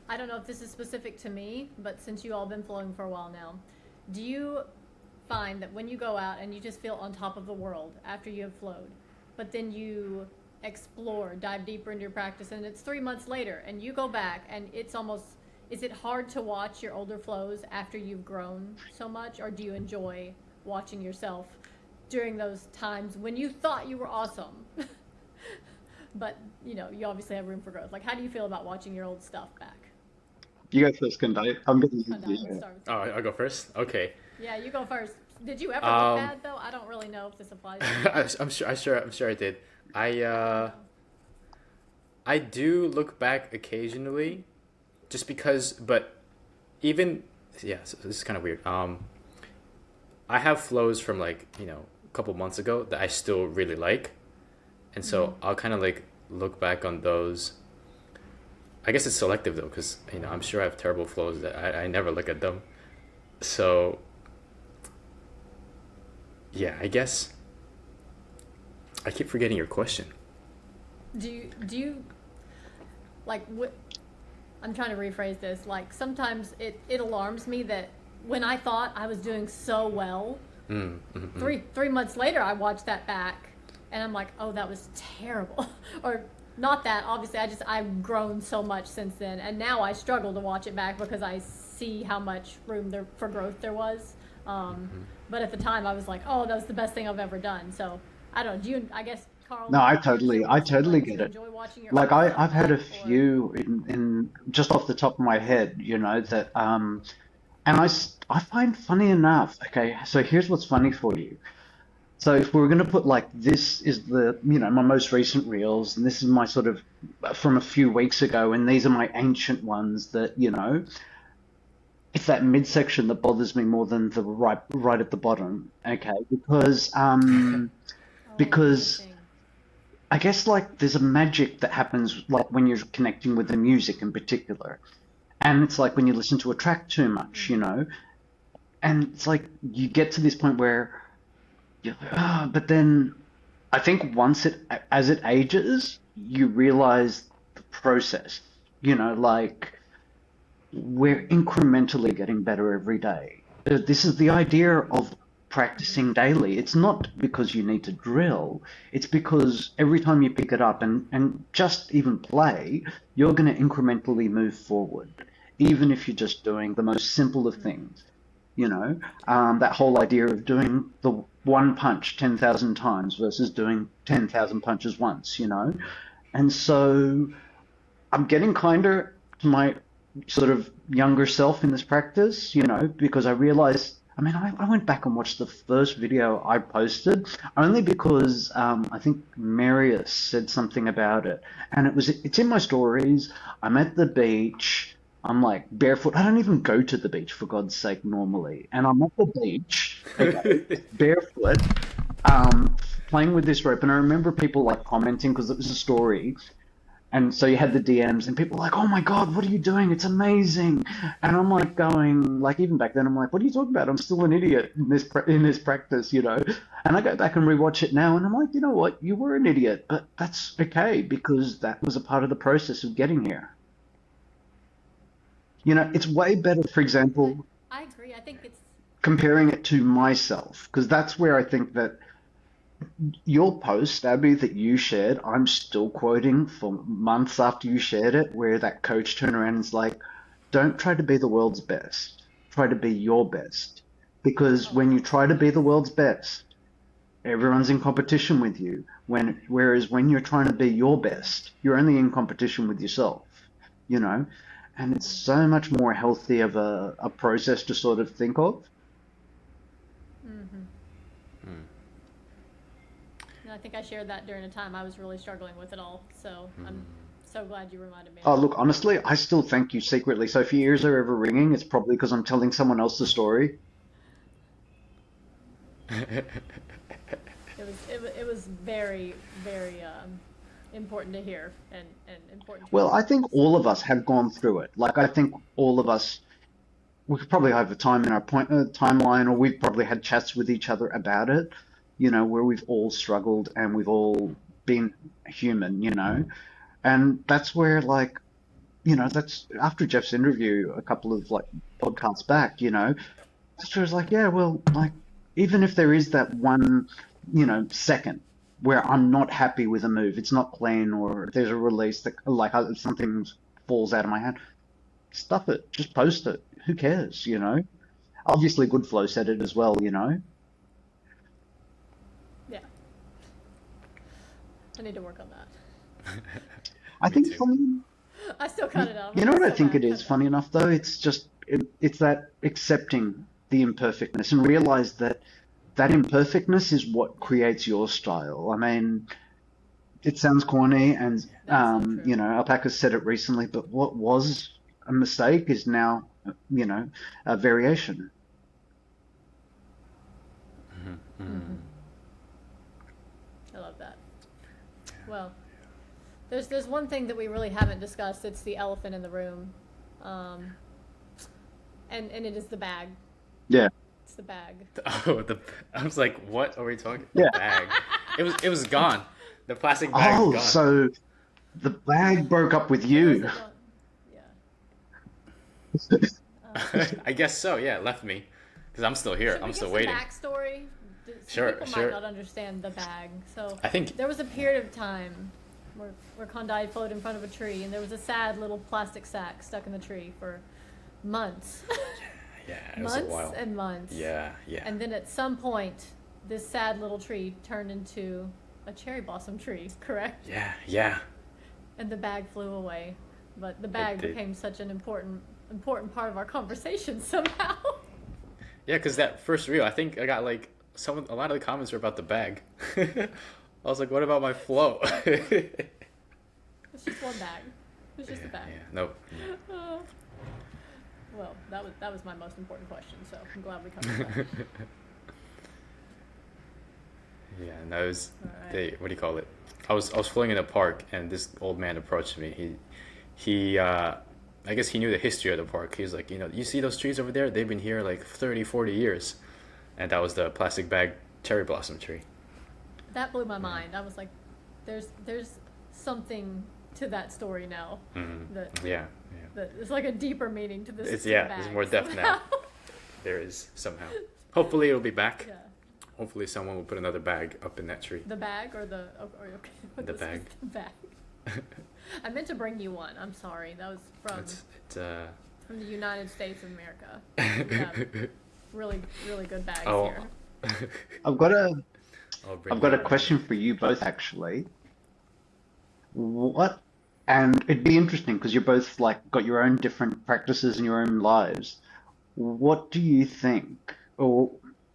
[SPEAKER 1] I don't know if this is specific to me, but since you all been flowing for a while now, do you find that when you go out and you just feel on top of the world after you have flowed, but then you explore, dive deeper into your practice, and it's 3 months later, and you go back, and it's almost, is it hard to watch your older flows after you've grown so much, or do you enjoy watching yourself during those times when you thought you were awesome? But, you know, you obviously have room for growth. Like, how do you feel about watching your old stuff back?
[SPEAKER 2] You go first, Kandai. I'm going to
[SPEAKER 1] Kandai, let's start with
[SPEAKER 3] Oh, I'll go first. Okay.
[SPEAKER 1] Yeah, you go first. Did you ever
[SPEAKER 3] Um,
[SPEAKER 1] look bad though? I don't really know if this applies to you.
[SPEAKER 3] I'm sure I did. I do look back occasionally, just because. But even yeah, so this is kind of weird. I have flows from like a couple months ago that I still really like, and so I'll kind of like look back on those. I guess it's selective though, because I'm sure I have terrible flows that I never look at them. So yeah, I guess I keep forgetting your question.
[SPEAKER 1] Do you like what? I'm trying to rephrase this. Like sometimes it alarms me that when I thought I was doing so well, three months later I watched that back, and I'm like, oh, that was terrible, or not that. Obviously, I've grown so much since then, and now I struggle to watch it back because I see how much room there for growth there was. But at the time, I was like, oh, that was the best thing I've ever done. So I don't know. Do you? I guess Carl.
[SPEAKER 2] No, I
[SPEAKER 1] is there
[SPEAKER 2] totally
[SPEAKER 1] ways
[SPEAKER 2] get
[SPEAKER 1] you
[SPEAKER 2] it.
[SPEAKER 1] enjoy watching your
[SPEAKER 2] Like
[SPEAKER 1] own
[SPEAKER 2] I've
[SPEAKER 1] stuff,
[SPEAKER 2] had a
[SPEAKER 1] or
[SPEAKER 2] few in just off the top of my head, that and I find funny enough. Okay, so here's what's funny for you. So if we were going to put like this is the my most recent reels, and this is my sort of from a few weeks ago, and these are my ancient ones that it's that midsection that bothers me more than the right at the bottom. Okay,
[SPEAKER 1] oh,
[SPEAKER 2] because
[SPEAKER 1] interesting.
[SPEAKER 2] I guess like there's a magic that happens like when you're connecting with the music in particular. And it's like when you listen to a track too much, and it's like you get to this point where you're like, but then I think as it ages, you realize the process, like we're incrementally getting better every day. This is the idea of practicing daily. It's not because you need to drill, it's because every time you pick it up and just even play, you're going to incrementally move forward, even if you're just doing the most simple of things. That whole idea of doing the one punch 10,000 times versus doing 10,000 punches once, And so I'm getting kinder to my sort of younger self in this practice, because I realized, I mean, I went back and watched the first video I posted only because I think Marius said something about it. And it's in my stories. I'm at the beach. I'm like barefoot. I don't even go to the beach for God's sake normally. And I'm at the beach, okay, barefoot, playing with this rope. And I remember people like commenting because it was a story. And so you had the DMs and people were like, oh my God, what are you doing? It's amazing. And I'm like going, like even back then, I'm like, what are you talking about? I'm still an idiot in this practice, And I go back and rewatch it now and I'm like, you know what? You were an idiot, but that's okay because that was a part of the process of getting here. It's way better, for
[SPEAKER 1] I
[SPEAKER 2] example,
[SPEAKER 1] I agree. I think it's
[SPEAKER 2] comparing it to myself, because that's where I think that your post, Abby, that you shared, I'm still quoting for months after you shared it, where that coach turned around and is like, don't try to be the world's best. Try to be your best. Because
[SPEAKER 1] oh
[SPEAKER 2] when you try to be
[SPEAKER 1] yes.
[SPEAKER 2] the world's best, everyone's in competition with you. Whereas when you're trying to be your best, you're only in competition with yourself, you know? And it's so much more healthy of a process to sort of think of.
[SPEAKER 1] Mm-hmm.
[SPEAKER 3] Hmm.
[SPEAKER 1] And I think I shared that during a time I was really struggling with it all. So I'm so glad you reminded me of
[SPEAKER 2] Oh,
[SPEAKER 1] that.
[SPEAKER 2] look, honestly, I still thank you secretly. So if your ears are ever ringing, it's probably because I'm telling someone else the story.
[SPEAKER 1] It was very very important to hear and important to
[SPEAKER 2] Well, I
[SPEAKER 1] remember.
[SPEAKER 2] think all of us have gone through it. Like, I think all of us, we could probably have a time in our timeline, or we've probably had chats with each other about it, where we've all struggled and we've all been human. And that's where, like, that's after Jeff's interview a couple of like podcasts back, that's where it's like, yeah, well, like, even if there is that one, second, where I'm not happy with a move, it's not clean, or there's a release that like something falls out of my hand, stuff it, just post it. Who cares, you know? Obviously, good flow set it as well, you know?
[SPEAKER 1] Yeah. I need to work on that.
[SPEAKER 2] I
[SPEAKER 3] Me
[SPEAKER 2] think
[SPEAKER 3] too.
[SPEAKER 2] funny,
[SPEAKER 1] I still cut it out.
[SPEAKER 2] you know what I
[SPEAKER 1] So
[SPEAKER 2] think
[SPEAKER 1] bad.
[SPEAKER 2] it
[SPEAKER 1] Cut
[SPEAKER 2] is,
[SPEAKER 1] it out.
[SPEAKER 2] funny enough, though? It's just, it's that accepting the imperfectness and realize that that imperfectness is what
[SPEAKER 1] Yeah,
[SPEAKER 2] creates your style. I mean, it sounds corny, and
[SPEAKER 1] that's so true.
[SPEAKER 2] you know, Alpaca said it recently, but what was a mistake is now, you know, a variation.
[SPEAKER 1] Hmm. I love that. Well, there's one thing that we really haven't discussed. It's the elephant in the room, um, and it is the bag.
[SPEAKER 2] Yeah,
[SPEAKER 1] It's the bag.
[SPEAKER 3] Oh, I was like, what are we talking? The
[SPEAKER 2] yeah.
[SPEAKER 3] bag. It was gone. The plastic bag was
[SPEAKER 2] Oh,
[SPEAKER 3] gone.
[SPEAKER 2] so the bag broke up with
[SPEAKER 1] For those
[SPEAKER 2] you.
[SPEAKER 1] that don't, yeah.
[SPEAKER 3] I guess so. Yeah, it left me because I'm still here.
[SPEAKER 1] Should we
[SPEAKER 3] I'm
[SPEAKER 1] give
[SPEAKER 3] still
[SPEAKER 1] some
[SPEAKER 3] waiting.
[SPEAKER 1] backstory? Some
[SPEAKER 3] Sure,
[SPEAKER 1] people
[SPEAKER 3] sure.
[SPEAKER 1] might not understand the bag. So
[SPEAKER 3] I think
[SPEAKER 1] there was a period of time where Kandai floated in front of a tree, and there was a sad little plastic sack stuck in the tree for months,
[SPEAKER 3] yeah, it was a
[SPEAKER 1] months
[SPEAKER 3] while.
[SPEAKER 1] and months.
[SPEAKER 3] Yeah, yeah.
[SPEAKER 1] And then at some point, this sad little tree turned into a cherry blossom tree, correct?
[SPEAKER 3] Yeah, yeah.
[SPEAKER 1] And the bag flew away, but the bag
[SPEAKER 3] did.
[SPEAKER 1] became such an important part of our conversation somehow.
[SPEAKER 3] Yeah, because that first reel, I think I got like a lot of the comments were about the bag. I was like, what about my flow?
[SPEAKER 1] It's just one bag. It's just a bag.
[SPEAKER 3] Yeah, no.
[SPEAKER 1] Uh, well, that was my most important question, so I'm glad we covered that.
[SPEAKER 3] Yeah, and that was
[SPEAKER 1] Alright.
[SPEAKER 3] what do you call it? I was floating in a park, and this old man approached me. He I guess he knew the history of the park. He was like, you see those trees over there? They've been here like 30, 40 years. And that was the plastic bag cherry blossom tree.
[SPEAKER 1] That blew my mind. I was like, there's something to that story now. That
[SPEAKER 3] Yeah,
[SPEAKER 1] there's like a deeper meaning to this.
[SPEAKER 3] It's
[SPEAKER 1] to
[SPEAKER 3] yeah,
[SPEAKER 1] the bag
[SPEAKER 3] there's more depth
[SPEAKER 1] somehow.
[SPEAKER 3] now. There is somehow. Hopefully it'll be back.
[SPEAKER 1] Yeah.
[SPEAKER 3] Hopefully someone will put another bag up in that tree.
[SPEAKER 1] The bag or the okay. What
[SPEAKER 3] The
[SPEAKER 1] this
[SPEAKER 3] bag.
[SPEAKER 1] is the bag. I meant to bring you one. I'm sorry. That was
[SPEAKER 3] It's
[SPEAKER 1] from the United States of America. We have really really good bags
[SPEAKER 3] Oh.
[SPEAKER 1] here.
[SPEAKER 2] I've got a
[SPEAKER 3] I'll bring
[SPEAKER 2] I've got a
[SPEAKER 3] that.
[SPEAKER 2] question for you both actually. What, and it'd be interesting because you're both like got your own different practices and your own lives. What do you think, or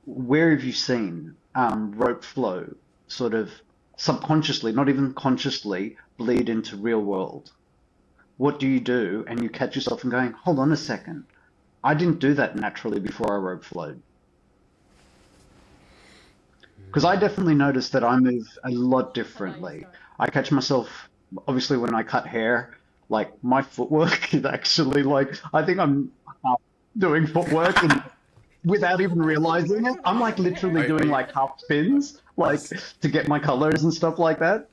[SPEAKER 2] where have you seen rope flow sort of subconsciously, not even consciously, bleed into real world? What do you do? And you catch yourself and going, hold on a second. I didn't do that naturally before I rope flowed. Because I definitely noticed that I move a lot
[SPEAKER 1] How about you
[SPEAKER 2] differently.
[SPEAKER 1] start?
[SPEAKER 2] I catch myself, obviously, when I cut hair, like my footwork is actually like, I think I'm doing footwork and without even realizing it. I'm like literally
[SPEAKER 3] Are
[SPEAKER 2] doing
[SPEAKER 3] you?
[SPEAKER 2] like half spins, like to get my colors and stuff like that.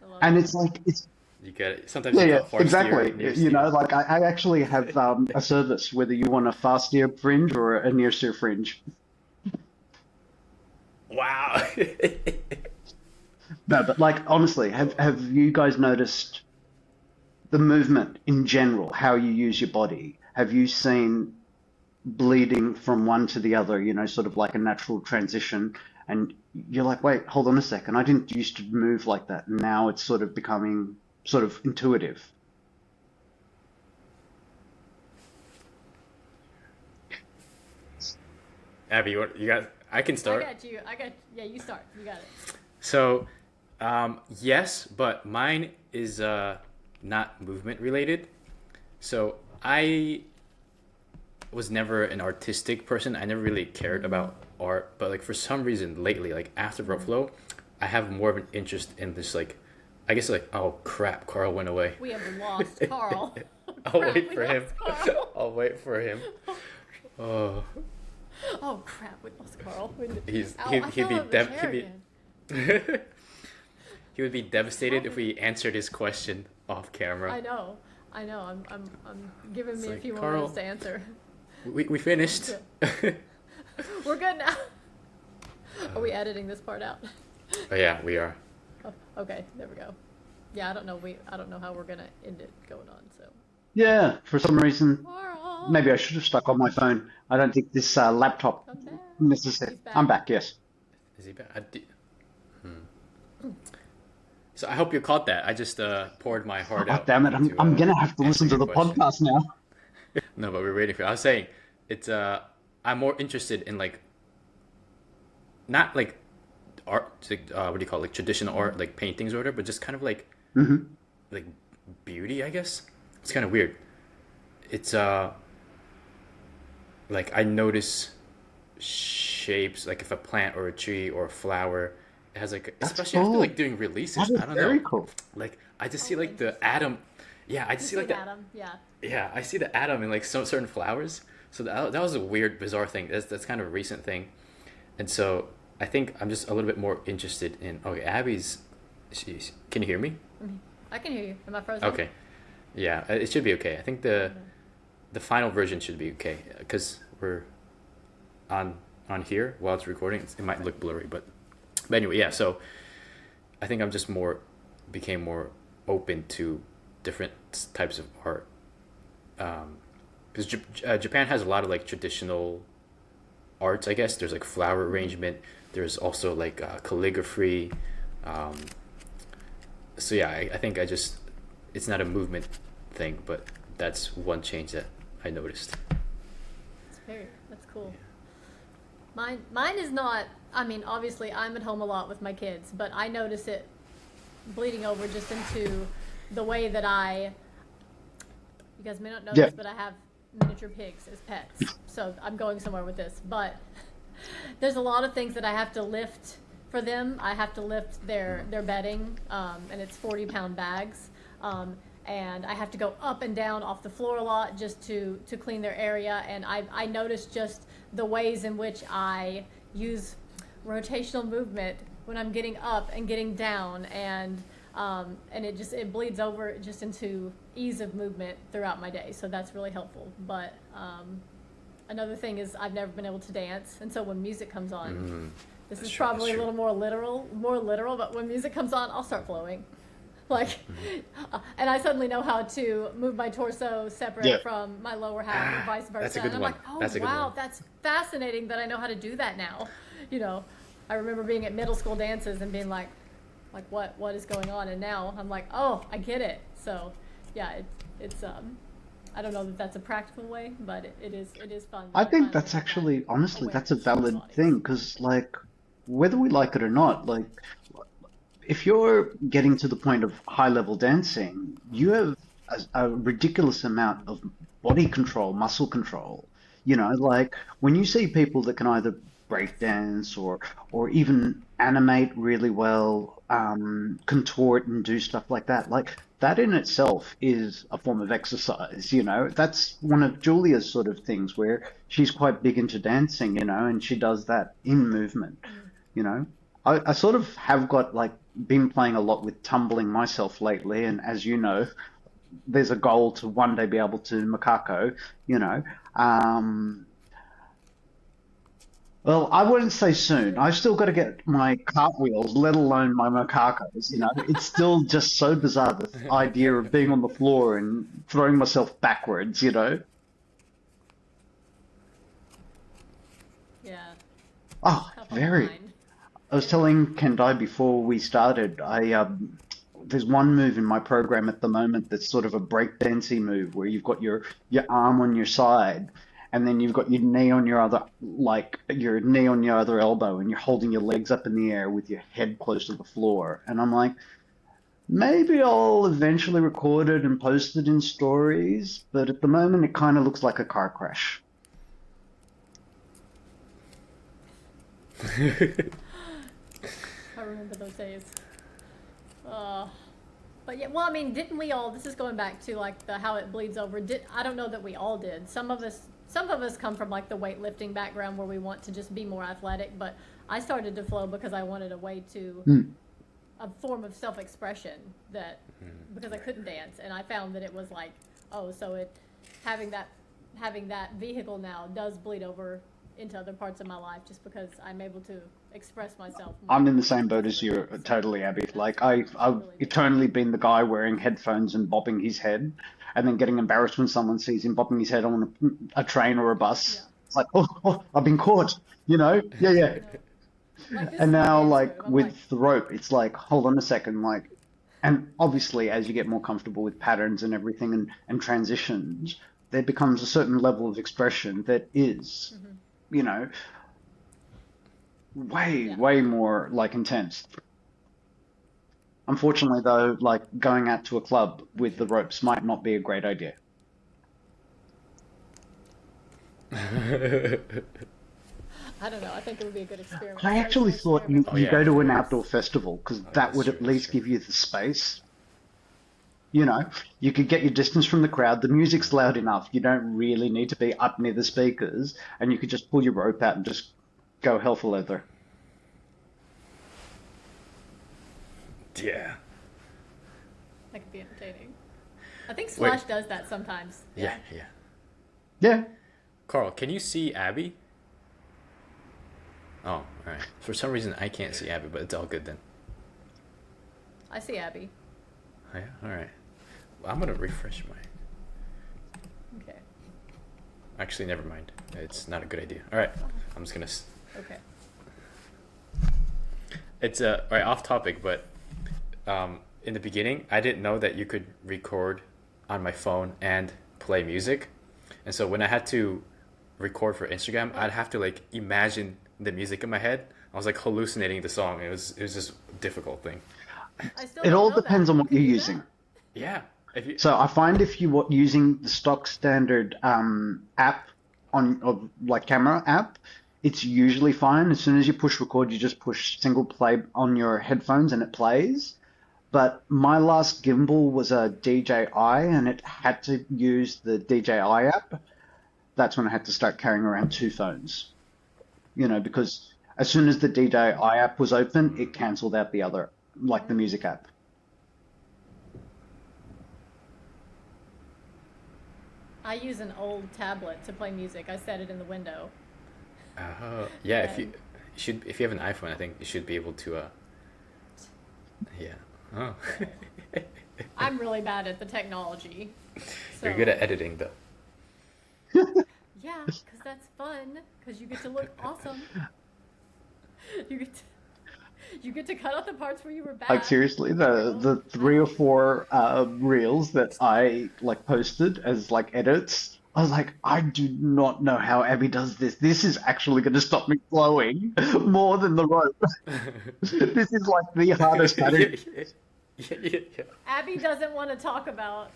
[SPEAKER 1] I love
[SPEAKER 2] And
[SPEAKER 1] it.
[SPEAKER 2] it's like, it's,
[SPEAKER 3] You get it. Sometimes
[SPEAKER 2] yeah,
[SPEAKER 3] you
[SPEAKER 2] yeah,
[SPEAKER 3] got far steer,
[SPEAKER 2] exactly.
[SPEAKER 3] near
[SPEAKER 2] You know,
[SPEAKER 3] steer.
[SPEAKER 2] like I actually have a service, whether you want a fast steer fringe or a near steer fringe.
[SPEAKER 3] Wow.
[SPEAKER 2] No, but like honestly, have you guys noticed the movement in general, how you use your body? Have you seen bleeding from one to the other, you know, sort of like a natural transition? And you're like, wait, hold on a second. I didn't used to move like that. And now it's sort of becoming sort of intuitive.
[SPEAKER 3] Abby, you got? I can
[SPEAKER 1] I
[SPEAKER 3] start.
[SPEAKER 1] got you. Yeah, you start. You got it.
[SPEAKER 3] So, yes, but mine is not movement related. So I was never an artistic person. I never really cared about art, but like for some reason lately, like after rope flow, I have more of an interest in this like, I guess like, oh crap, Carl went away.
[SPEAKER 1] We have lost Carl.
[SPEAKER 3] I'll
[SPEAKER 1] Crap,
[SPEAKER 3] wait
[SPEAKER 1] we
[SPEAKER 3] for him.
[SPEAKER 1] lost Carl.
[SPEAKER 3] I'll wait for him. Oh,
[SPEAKER 1] Oh crap, we lost Carl.
[SPEAKER 3] he's
[SPEAKER 1] Ow, I
[SPEAKER 3] he'd
[SPEAKER 1] fell
[SPEAKER 3] be
[SPEAKER 1] out of the
[SPEAKER 3] dev
[SPEAKER 1] chair
[SPEAKER 3] he'd
[SPEAKER 1] again.
[SPEAKER 3] be he would be devastated if we answered his question off
[SPEAKER 1] I
[SPEAKER 3] camera.
[SPEAKER 1] know. I'm giving
[SPEAKER 3] It's
[SPEAKER 1] me a
[SPEAKER 3] like,
[SPEAKER 1] few more
[SPEAKER 3] Carl,
[SPEAKER 1] minutes to answer.
[SPEAKER 3] we finished.
[SPEAKER 1] We're good now. Are we editing this part out?
[SPEAKER 3] Oh yeah, we are.
[SPEAKER 1] Oh, okay, there we go. Yeah, I don't know how we're gonna end it going on. So,
[SPEAKER 2] Yeah, for some reason,
[SPEAKER 1] Carl,
[SPEAKER 2] maybe I should have stuck on my phone. I don't think this laptop
[SPEAKER 1] come back.
[SPEAKER 2] necessary.
[SPEAKER 1] He's
[SPEAKER 2] I'm
[SPEAKER 1] back.
[SPEAKER 2] back, yes.
[SPEAKER 3] Is he back? So I hope you caught that. I just poured my heart
[SPEAKER 2] Oh,
[SPEAKER 3] out
[SPEAKER 2] damn it,
[SPEAKER 3] into
[SPEAKER 2] I'm gonna have to listen
[SPEAKER 3] answering
[SPEAKER 2] to
[SPEAKER 3] your
[SPEAKER 2] the
[SPEAKER 3] question.
[SPEAKER 2] podcast now.
[SPEAKER 3] No, but we're waiting for. I was saying, it's I'm more interested in like not like art, like, what do you call it, like traditional art, like paintings or whatever, but just kind of
[SPEAKER 2] Hmm.
[SPEAKER 3] like beauty, I guess. It's kind of weird. It's like I notice shapes, like if a plant or a tree or a flower, it has like,
[SPEAKER 2] That's
[SPEAKER 3] especially after like
[SPEAKER 2] cool.
[SPEAKER 3] doing
[SPEAKER 2] That
[SPEAKER 3] releases,
[SPEAKER 2] is
[SPEAKER 3] I don't know,
[SPEAKER 2] very cool.
[SPEAKER 3] like I just see
[SPEAKER 1] Oh,
[SPEAKER 3] like the
[SPEAKER 1] interesting.
[SPEAKER 3] atom. Yeah, I
[SPEAKER 1] You
[SPEAKER 3] just see
[SPEAKER 1] see
[SPEAKER 3] like the,
[SPEAKER 1] that, Adam? Yeah.
[SPEAKER 3] yeah, I see the atom in like some certain flowers. So that was a weird, bizarre thing. That's kind of a recent thing, and so I think I'm just a little bit more interested in. Okay, Abby's. Can you hear me?
[SPEAKER 1] I can hear you. Am I frozen?
[SPEAKER 3] Okay, yeah, it should be okay. I think the final version should be okay because we're on here while it's recording. It might look blurry, but anyway, yeah. So I think I'm just more became more open to different types of art because Japan has a lot of like traditional arts. I guess there's like flower arrangement. There's also like calligraphy. Um, so yeah, I think I just it's not a movement thing, but that's one change that I noticed.
[SPEAKER 1] That's cool. Mine is not. I mean, obviously, I'm at home a lot with my kids, but I notice it bleeding over just into the way that you guys may not know
[SPEAKER 2] Yeah.
[SPEAKER 1] this, but I have miniature pigs as pets. So I'm going somewhere with this. But there's a lot of things that I have to lift for them. I have to lift their bedding, and it's 40-pound bags. And I have to go up and down off the floor a lot just to clean their area. And I noticed just the ways in which I use rotational movement when I'm getting up and getting down, and it bleeds over just into ease of movement throughout my day. So that's really helpful. But another thing is I've never been able to dance, and so when music comes on, this
[SPEAKER 3] That's
[SPEAKER 1] is
[SPEAKER 3] true, that's
[SPEAKER 1] probably a
[SPEAKER 3] true.
[SPEAKER 1] little more literal. But when music comes on, I'll start flowing. Like, and I suddenly know how to move my torso
[SPEAKER 2] Yeah.
[SPEAKER 1] separate from my lower half, and vice versa.
[SPEAKER 3] That's a good
[SPEAKER 1] and I'm
[SPEAKER 3] one.
[SPEAKER 1] like, oh
[SPEAKER 3] That's a good
[SPEAKER 1] wow,
[SPEAKER 3] one.
[SPEAKER 1] that's fascinating that I know how to do that now. You know, I remember being at middle school dances and being like what is going on? And now I'm like, oh, I get it. So, yeah, it's I don't know that that's a practical way, but it is fun
[SPEAKER 2] I
[SPEAKER 1] that I
[SPEAKER 2] think
[SPEAKER 1] finally
[SPEAKER 2] that's
[SPEAKER 1] have that
[SPEAKER 2] actually, honestly, that's a
[SPEAKER 1] awareness of my
[SPEAKER 2] valid
[SPEAKER 1] body.
[SPEAKER 2] thing because, like, whether we like it or not, like, if you're getting to the point of high level dancing, you have a ridiculous amount of body control, muscle control. You know, like when you see people that can either break dance or even animate really well, contort and do stuff like that, that in itself is a form of exercise, you know. That's one of Julia's sort of things where she's quite big into dancing, you know, and she does that in movement,
[SPEAKER 1] Mm.
[SPEAKER 2] you know. I sort of have got like been playing a lot with tumbling myself lately, and as you know, there's a goal to one day be able to Makako, you know. Um, well, I wouldn't say soon. I've still got to get my cartwheels, let alone my Makakos, you know. It's still just so bizarre, this idea of being on the floor and throwing myself backwards, you know.
[SPEAKER 1] Yeah,
[SPEAKER 2] Oh,
[SPEAKER 1] tough on the
[SPEAKER 2] very.
[SPEAKER 1] mind.
[SPEAKER 2] I was
[SPEAKER 1] Very.
[SPEAKER 2] telling Kandai before we started, there's one move in my program at the moment that's sort of a breakdancey move where you've got your arm on your side and then you've got your knee on your other like your knee on your other elbow and you're holding your legs up in the air with your head close to the floor. And I'm like, maybe I'll eventually record it and post it in stories, but at the moment it kind of looks like a car crash.
[SPEAKER 1] I remember those days. Uh, but yeah, well, I mean, didn't we all? This is going back to like the how it bleeds over. I don't know that we all did. Some of us come from like the weightlifting background where we want to just be more athletic. But I started to flow because I wanted a way to
[SPEAKER 2] Hmm.
[SPEAKER 1] a form of self-expression that because I couldn't dance, and I found that it was like, oh, so it having that having that vehicle now does bleed over into other parts of my life just because I'm able to express myself
[SPEAKER 2] I'm
[SPEAKER 1] more.
[SPEAKER 2] in the same
[SPEAKER 1] It
[SPEAKER 2] boat
[SPEAKER 1] doesn't
[SPEAKER 2] as you,
[SPEAKER 1] really seem
[SPEAKER 2] totally, Abby.
[SPEAKER 1] that's
[SPEAKER 2] Like
[SPEAKER 1] that's
[SPEAKER 2] I've
[SPEAKER 1] really difficult.
[SPEAKER 2] eternally been the guy wearing headphones and bobbing his head, and then getting embarrassed when someone sees him bobbing his head on a train or a
[SPEAKER 1] Yeah.
[SPEAKER 2] bus. It's like, oh, I've been caught, you know? Yeah, yeah.
[SPEAKER 1] No. Like this
[SPEAKER 2] And
[SPEAKER 1] is my
[SPEAKER 2] now,
[SPEAKER 1] dance
[SPEAKER 2] like
[SPEAKER 1] move. I'm like,
[SPEAKER 2] with the rope, it's like, hold on a second, like, and obviously, as you get more comfortable with patterns and everything and transitions, there becomes a certain level of expression that is,
[SPEAKER 1] hmm
[SPEAKER 2] you know,
[SPEAKER 1] yeah.
[SPEAKER 2] way more like intense. Unfortunately, though, like going out to a club with the ropes might not be a great idea.
[SPEAKER 1] I don't know. I think it would be a good experiment,
[SPEAKER 2] I
[SPEAKER 1] social
[SPEAKER 2] actually thought
[SPEAKER 1] experiment
[SPEAKER 3] Oh
[SPEAKER 1] with
[SPEAKER 2] you
[SPEAKER 3] yeah,
[SPEAKER 2] go
[SPEAKER 1] rope
[SPEAKER 3] of
[SPEAKER 2] to an
[SPEAKER 3] course.
[SPEAKER 2] outdoor
[SPEAKER 1] dance.
[SPEAKER 2] festival because
[SPEAKER 3] Oh,
[SPEAKER 2] that
[SPEAKER 3] that's
[SPEAKER 2] would
[SPEAKER 3] true.
[SPEAKER 2] at
[SPEAKER 3] That's
[SPEAKER 2] least
[SPEAKER 3] true.
[SPEAKER 2] give you the space. You know, you could get your distance from the crowd. The music's loud enough. You don't really need to be up near the speakers, and you could just pull your rope out and just go hell for leather.
[SPEAKER 3] Yeah.
[SPEAKER 1] That could be entertaining. I think
[SPEAKER 3] Wait.
[SPEAKER 1] Slash does that sometimes.
[SPEAKER 3] Yeah.
[SPEAKER 1] Yeah.
[SPEAKER 3] Yeah.
[SPEAKER 2] Yeah.
[SPEAKER 3] Carl, can you see Abby? Oh, all right. For some reason, I can't see Abby, but it's all good then.
[SPEAKER 1] I see Abby.
[SPEAKER 3] Oh, yeah. All right. Well, I'm gonna refresh my.
[SPEAKER 1] Okay.
[SPEAKER 3] Actually, never mind. It's not a good idea. All right. I'm just gonna.
[SPEAKER 1] Okay.
[SPEAKER 3] It's right off topic, but in the beginning, I didn't know that you could record on my phone and play music, and so when I had to record for Instagram, I'd have to like imagine the music in my head. I was like hallucinating the song. It was just a difficult thing.
[SPEAKER 1] I still
[SPEAKER 2] It
[SPEAKER 1] don't
[SPEAKER 2] all
[SPEAKER 1] know
[SPEAKER 2] depends
[SPEAKER 1] that.
[SPEAKER 2] on
[SPEAKER 1] You
[SPEAKER 2] what
[SPEAKER 1] can
[SPEAKER 2] you're
[SPEAKER 1] do
[SPEAKER 2] using.
[SPEAKER 1] that?
[SPEAKER 3] Yeah. If you.
[SPEAKER 2] So I find if you were using the stock standard app on of like camera app, it's usually fine. As soon as you push record, you just push single play on your headphones and it plays. But my last gimbal was a DJI and it had to use the DJI app. That's when I had to start carrying around two phones. You know, because as soon as the DJI app was open, it cancelled out the other, like the music app.
[SPEAKER 1] I use an old tablet to play music. I set it in the window.
[SPEAKER 3] Yeah.
[SPEAKER 1] And
[SPEAKER 3] If you have an iPhone, I think you should be able to. Yeah. Oh.
[SPEAKER 1] I'm really bad at the technology.
[SPEAKER 3] You're good
[SPEAKER 1] So,
[SPEAKER 3] at editing though.
[SPEAKER 1] yeah, because that's fun. Because you get to look awesome. You get to, you get to cut out the parts where you were
[SPEAKER 2] Like
[SPEAKER 1] bad.
[SPEAKER 2] seriously,
[SPEAKER 1] You know,
[SPEAKER 2] the three or four reels that I like posted as like edits, I was like, I do not know how Abby does this. This is actually going to stop me flowing more than the rope. This is like the hardest
[SPEAKER 3] Yeah,
[SPEAKER 2] pattern.
[SPEAKER 3] yeah.
[SPEAKER 1] Abby doesn't want to talk about.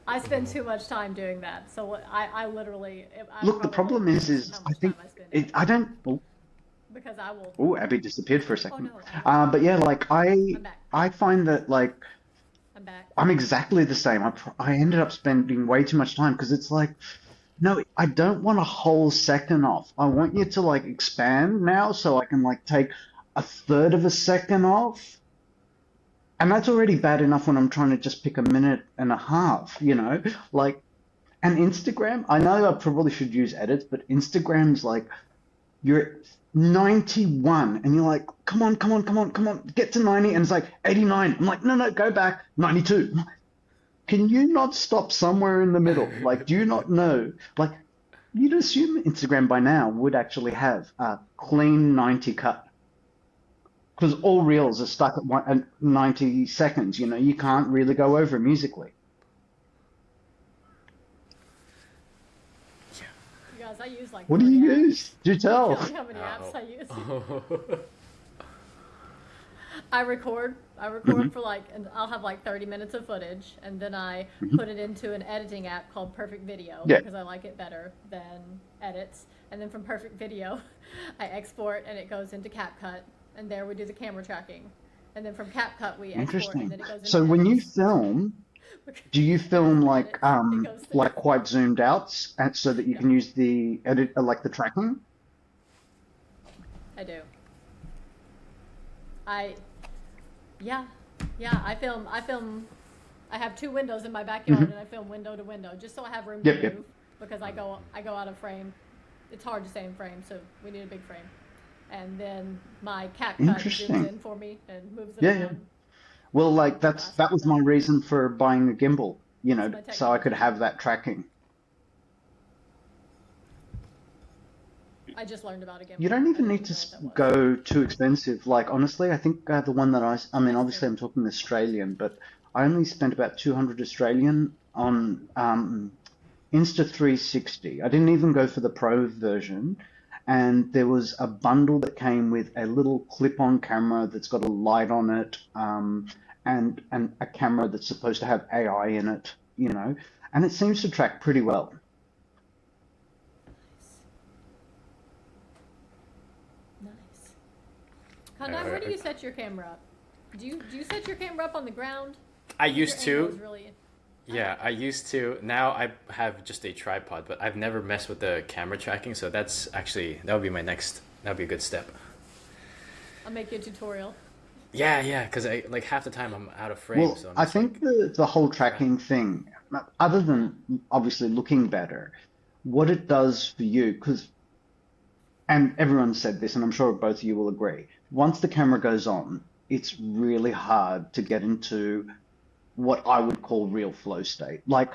[SPEAKER 1] I spend too much time doing that. So I literally, I
[SPEAKER 2] Look, the
[SPEAKER 1] probably won't
[SPEAKER 2] problem
[SPEAKER 1] even mention
[SPEAKER 2] is
[SPEAKER 1] how
[SPEAKER 2] I
[SPEAKER 1] much time
[SPEAKER 2] think
[SPEAKER 1] I spend
[SPEAKER 2] it. I
[SPEAKER 1] editing
[SPEAKER 2] don't. Oh,
[SPEAKER 1] because I will.
[SPEAKER 2] oh, Abby disappeared for a
[SPEAKER 1] Oh
[SPEAKER 2] second.
[SPEAKER 1] no, Abby,
[SPEAKER 2] But yeah, like
[SPEAKER 1] I'm back.
[SPEAKER 2] I find that like
[SPEAKER 1] I'm back.
[SPEAKER 2] I'm exactly the same. I ended up spending way too much time because it's like, no, I don't want a whole second off. I want you to like expand now so I can like take a third of a second off. And that's already bad enough when I'm trying to just pick a minute and a half, you know? Like, and Instagram, I know I probably should use edits, but Instagram's like, you're at 91 and you're like, come on, come on, come on, come on, get to 90. And it's like 89. I'm like, no, no, go back, 92. Can you not stop somewhere in the middle? Like, do you not know? Like, you'd assume Instagram by now would actually have a clean 90 cut because all reels are stuck at 90 seconds. You know, you can't really go over musically.
[SPEAKER 1] You guys, I use like
[SPEAKER 2] What do
[SPEAKER 1] 40
[SPEAKER 2] you
[SPEAKER 1] apps.
[SPEAKER 2] use? Do tell.
[SPEAKER 1] Tell me how many apps I use.
[SPEAKER 3] Oh.
[SPEAKER 1] I record
[SPEAKER 2] Hmm.
[SPEAKER 1] for like, and I'll have like 30 minutes of footage, and then I
[SPEAKER 2] Hmm.
[SPEAKER 1] put it into an editing app called Perfect Video
[SPEAKER 2] Yeah.
[SPEAKER 1] because I like it better than edits. And then from Perfect Video, I export and it goes into CapCut, and there we do the camera tracking. And then from CapCut we export, and
[SPEAKER 2] Interesting.
[SPEAKER 1] then it goes
[SPEAKER 2] So
[SPEAKER 1] into
[SPEAKER 2] when you
[SPEAKER 1] edits.
[SPEAKER 2] film, do you
[SPEAKER 1] It goes
[SPEAKER 2] film
[SPEAKER 1] into edits. It goes there.
[SPEAKER 2] like quite zoomed out so that you
[SPEAKER 1] Yeah,
[SPEAKER 2] can use the edit like the tracking?
[SPEAKER 1] I do. I Yeah, yeah. I have two windows in my backyard,
[SPEAKER 2] Hmm.
[SPEAKER 1] and I film window to window just so I have room to
[SPEAKER 2] Yep, yep.
[SPEAKER 1] move because I go out of frame it's hard to stay in frame, so we need a big frame. And then my cat zooms
[SPEAKER 2] Interesting.
[SPEAKER 1] in for me and moves it
[SPEAKER 2] Yeah, yeah.
[SPEAKER 1] around.
[SPEAKER 2] Well, like
[SPEAKER 1] Last
[SPEAKER 2] that was my
[SPEAKER 1] done.
[SPEAKER 2] reason for buying a gimbal,
[SPEAKER 1] That's my
[SPEAKER 2] so I could
[SPEAKER 1] technology.
[SPEAKER 2] have that tracking.
[SPEAKER 1] I just learned about a
[SPEAKER 2] You
[SPEAKER 1] gimbal.
[SPEAKER 2] don't
[SPEAKER 1] I
[SPEAKER 2] even
[SPEAKER 1] didn't
[SPEAKER 2] need
[SPEAKER 1] even
[SPEAKER 2] to
[SPEAKER 1] know what that was.
[SPEAKER 2] go too expensive. Like honestly, I think the one that I mean,
[SPEAKER 1] Price
[SPEAKER 2] obviously
[SPEAKER 1] point.
[SPEAKER 2] I'm talking Australian, but I only spent about 200 Australian on Insta360. I didn't even go for the Pro version. And there was a bundle that came with a little clip-on camera that's got a light on it, and a camera that's supposed to have AI in it, and it seems to track pretty well.
[SPEAKER 1] Nice. Kandai, where do you set your camera up? Do you set your camera up on the ground?
[SPEAKER 3] I
[SPEAKER 1] Your
[SPEAKER 3] used
[SPEAKER 1] angle is
[SPEAKER 3] to.
[SPEAKER 1] really.
[SPEAKER 3] Yeah, I used to. Now I have just a tripod, but I've never messed with the camera tracking, so that would be my next, that would be a good step.
[SPEAKER 1] I'll make you a tutorial.
[SPEAKER 3] Yeah, yeah, because I like half the time I'm out of frame,
[SPEAKER 2] Well,
[SPEAKER 3] so I'm
[SPEAKER 2] I
[SPEAKER 3] just
[SPEAKER 2] think
[SPEAKER 3] like,
[SPEAKER 2] the whole
[SPEAKER 3] crap.
[SPEAKER 2] tracking thing, other than obviously looking better, what it does for you, because and everyone said this, and I'm sure both of you will agree. Once the camera goes on, it's really hard to get into what I would call real flow state. Like,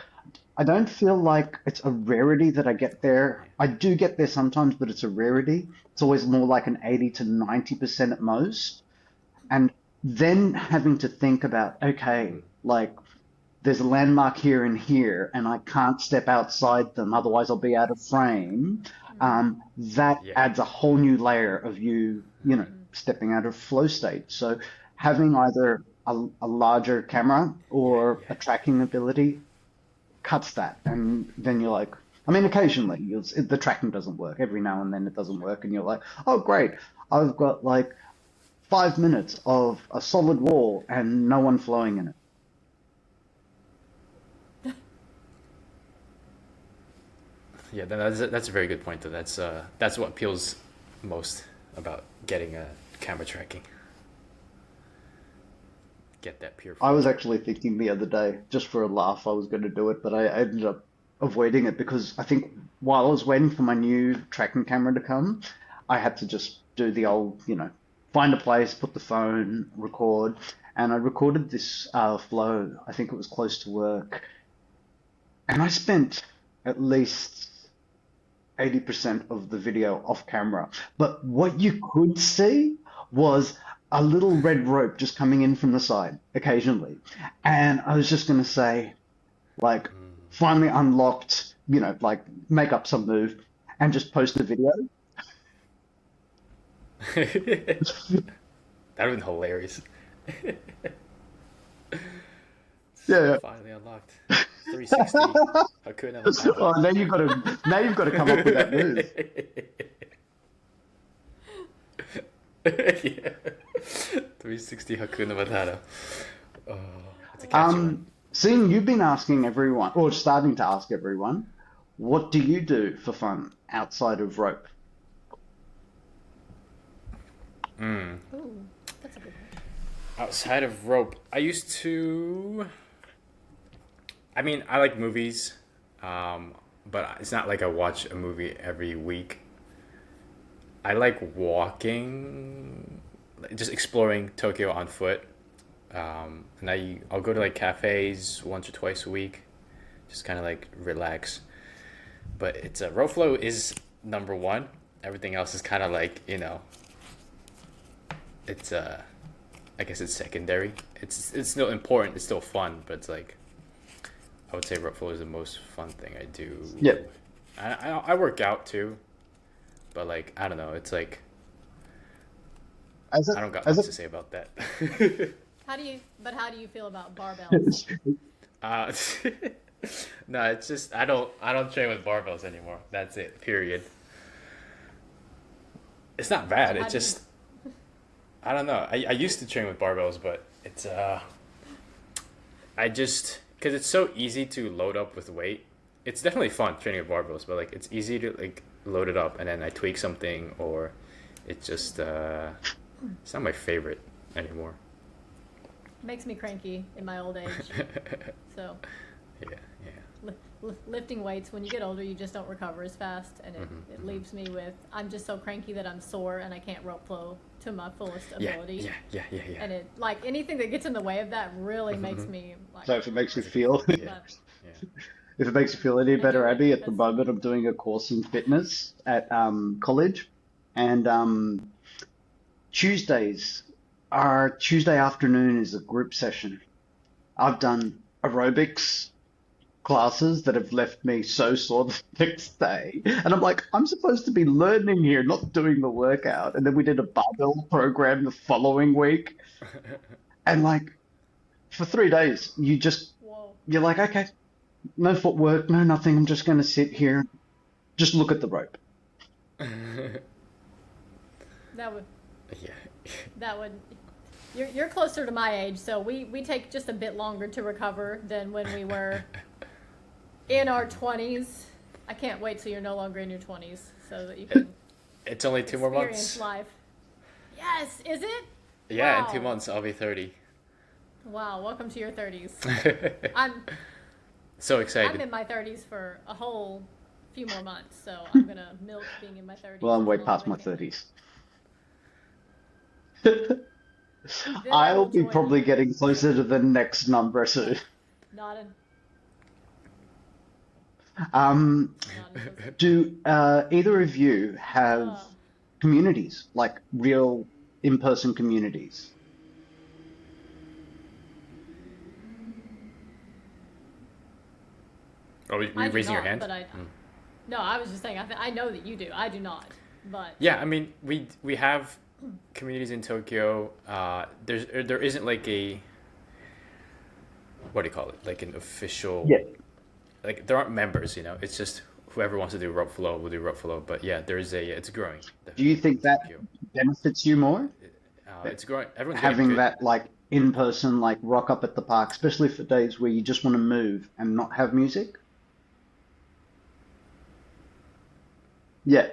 [SPEAKER 2] I don't feel like it's a rarity that I get there.
[SPEAKER 3] Yeah.
[SPEAKER 2] I do get there sometimes, but it's a rarity. It's always more like an 80 to 90% at most. And then having to think about, okay,
[SPEAKER 3] Mm,
[SPEAKER 2] like there's a landmark here and here, and I can't step outside them, otherwise I'll be out of frame. That
[SPEAKER 3] yeah.
[SPEAKER 2] adds a whole new layer of stepping out of flow state. So having either a larger camera
[SPEAKER 3] Yeah,
[SPEAKER 2] or
[SPEAKER 3] yeah.
[SPEAKER 2] a tracking ability cuts that, and then you're like, I mean, occasionally the tracking doesn't work. Every now and then it doesn't work, and you're like, oh great, I've got like 5 minutes of a solid wall and no one flowing in it.
[SPEAKER 3] Yeah, that's a very good point though. That's what appeals most about getting a camera tracking. Get that pure
[SPEAKER 2] I
[SPEAKER 3] flow.
[SPEAKER 2] was actually thinking the other day, just for a laugh, I was going to do it, but I ended up avoiding it because I think while I was waiting for my new tracking camera to come, I had to just do the old, find a place, put the phone, record, and I recorded this flow. I think it was close to work, and I spent at least 80% of the video off camera. But what you could see was a little red rope just coming in from the side occasionally. And I was just going to say, like, finally unlocked, like make up some move and just post a video.
[SPEAKER 3] That would have been hilarious.
[SPEAKER 2] Yeah.
[SPEAKER 3] Finally unlocked. 360 Hakuna Matata.
[SPEAKER 2] Oh, now you've got to come up with that move.
[SPEAKER 3] Yeah. 360 Hakuna Matata. Oh, it's a catchy one.
[SPEAKER 2] Seeing you've been asking everyone, or starting to ask everyone, what do you do for fun outside of rope?
[SPEAKER 1] Ooh, that's a good one.
[SPEAKER 3] Outside of rope, I used to. I mean, I like movies, but it's not like I watch a movie every week. I like walking, like, just exploring Tokyo on foot. And I'll go to like cafes once or twice a week, just kind of like relax. But it's row flow is number one. Everything else is kind of like it's I guess it's secondary. It's still important. It's still fun, but it's like I would say row flow is the most fun thing I do.
[SPEAKER 2] Yep.
[SPEAKER 3] I work out too, but like I don't know. It's like
[SPEAKER 2] As a
[SPEAKER 3] I don't got
[SPEAKER 2] as
[SPEAKER 3] much
[SPEAKER 2] a
[SPEAKER 3] to say about that.
[SPEAKER 1] How do you feel about barbells?
[SPEAKER 3] uh, no, it's just I don't train with barbells anymore. That's it. Period. It's not
[SPEAKER 1] So
[SPEAKER 3] bad.
[SPEAKER 1] how
[SPEAKER 3] It's
[SPEAKER 1] do you?
[SPEAKER 3] just I don't know. I used to train with barbells, but it's I just because it's so easy to load up with weight. It's definitely fun training with barbells, but like it's easy to like load it up and then I tweak something or it just it's not my favorite anymore.
[SPEAKER 1] Makes me cranky in my old age. So
[SPEAKER 3] Yeah, yeah.
[SPEAKER 1] lifting weights, when you get older, you just don't recover as fast, and it leaves me with, I'm just so cranky that I'm sore and I can't rope flow to my fullest ability.
[SPEAKER 3] Yeah.
[SPEAKER 1] And it, like, anything that gets in the way of that really makes me like.
[SPEAKER 2] So if it makes you feel,
[SPEAKER 1] but
[SPEAKER 3] Yeah.
[SPEAKER 2] if it makes you feel any
[SPEAKER 1] I do
[SPEAKER 2] better,
[SPEAKER 1] it
[SPEAKER 2] Abby, at the
[SPEAKER 1] because
[SPEAKER 2] moment I'm doing a course in fitness at college, and Tuesdays, our Tuesday afternoon is a group session. I've done aerobics classes that have left me so sore the next day. And I'm like, I'm supposed to be learning here, not doing the workout. And then we did a barbell program the following week. And like for 3 days,
[SPEAKER 1] whoa,
[SPEAKER 2] you're like, okay, no footwork, no nothing. I'm just going to sit here, just look at the rope.
[SPEAKER 1] that would
[SPEAKER 3] Yeah.
[SPEAKER 1] that would. You're closer to my age, so we take just a bit longer to recover than when we were in our 20s. I can't wait till you're no longer in your 20s so that you can
[SPEAKER 3] It's only 2 more
[SPEAKER 1] experience
[SPEAKER 3] months.
[SPEAKER 1] life. Yes, is it?
[SPEAKER 3] Yeah, in
[SPEAKER 1] Wow.
[SPEAKER 3] 2 months I'll be 30.
[SPEAKER 1] Wow, welcome to your 30s. I'm
[SPEAKER 3] So
[SPEAKER 1] I'm
[SPEAKER 3] excited.
[SPEAKER 1] in my 30s for a whole few more months, so I'm gonna milk being in my 30s
[SPEAKER 2] Well, I'm
[SPEAKER 1] as
[SPEAKER 2] way
[SPEAKER 1] long
[SPEAKER 2] past
[SPEAKER 1] as I
[SPEAKER 2] my
[SPEAKER 1] can.
[SPEAKER 2] 30s.
[SPEAKER 1] Then I
[SPEAKER 2] I'll
[SPEAKER 1] will
[SPEAKER 2] be
[SPEAKER 1] join
[SPEAKER 2] probably
[SPEAKER 1] you.
[SPEAKER 2] getting closer to the next number soon.
[SPEAKER 1] Not in,
[SPEAKER 2] Um,
[SPEAKER 1] not in
[SPEAKER 2] do either of you have
[SPEAKER 1] uh,
[SPEAKER 2] communities, like real in-person communities?
[SPEAKER 3] Are we
[SPEAKER 1] I do
[SPEAKER 3] raising your
[SPEAKER 1] not,
[SPEAKER 3] hand?
[SPEAKER 1] but no, I was just saying, I know that you do. I do not, but
[SPEAKER 3] Yeah, I mean, we have communities in Tokyo. There isn't like a, what do you call it? Like an official,
[SPEAKER 2] Yeah.
[SPEAKER 3] like there aren't members, you know. It's just whoever wants to do rope flow will do rope flow. But yeah, there is it's growing
[SPEAKER 2] Do you
[SPEAKER 3] definitely in
[SPEAKER 2] think that
[SPEAKER 3] Tokyo.
[SPEAKER 2] benefits you more?
[SPEAKER 3] It's growing. Everyone's getting
[SPEAKER 2] Having
[SPEAKER 3] good.
[SPEAKER 2] that like in-person, like rock up at the park, especially for days where you just want to move and not have music? Yeah.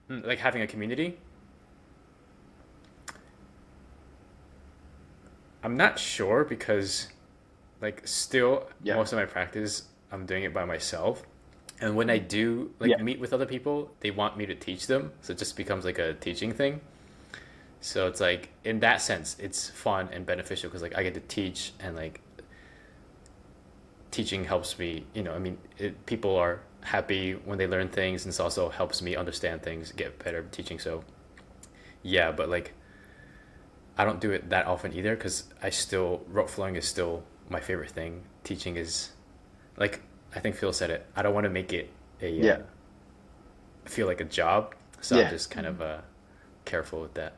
[SPEAKER 3] Like having a community. I'm not sure because like still
[SPEAKER 2] Yeah.
[SPEAKER 3] most of my practice I'm doing it by myself. And when I do
[SPEAKER 2] Yeah.
[SPEAKER 3] like meet with other people, they want me to teach them. So it just becomes like a teaching thing. So it's like in that sense, it's fun and beneficial because like I get to teach and like teaching helps me, you know, I mean, people are happy when they learn things and this also helps me understand things, get better at teaching. So yeah, but like I don't do it that often either because rope flowing is still my favorite thing. Teaching is like, I think Phil said it. I don't want to make it
[SPEAKER 2] Yeah.
[SPEAKER 3] feel like a job. So I'm
[SPEAKER 2] Yeah.
[SPEAKER 3] just kind of careful with that.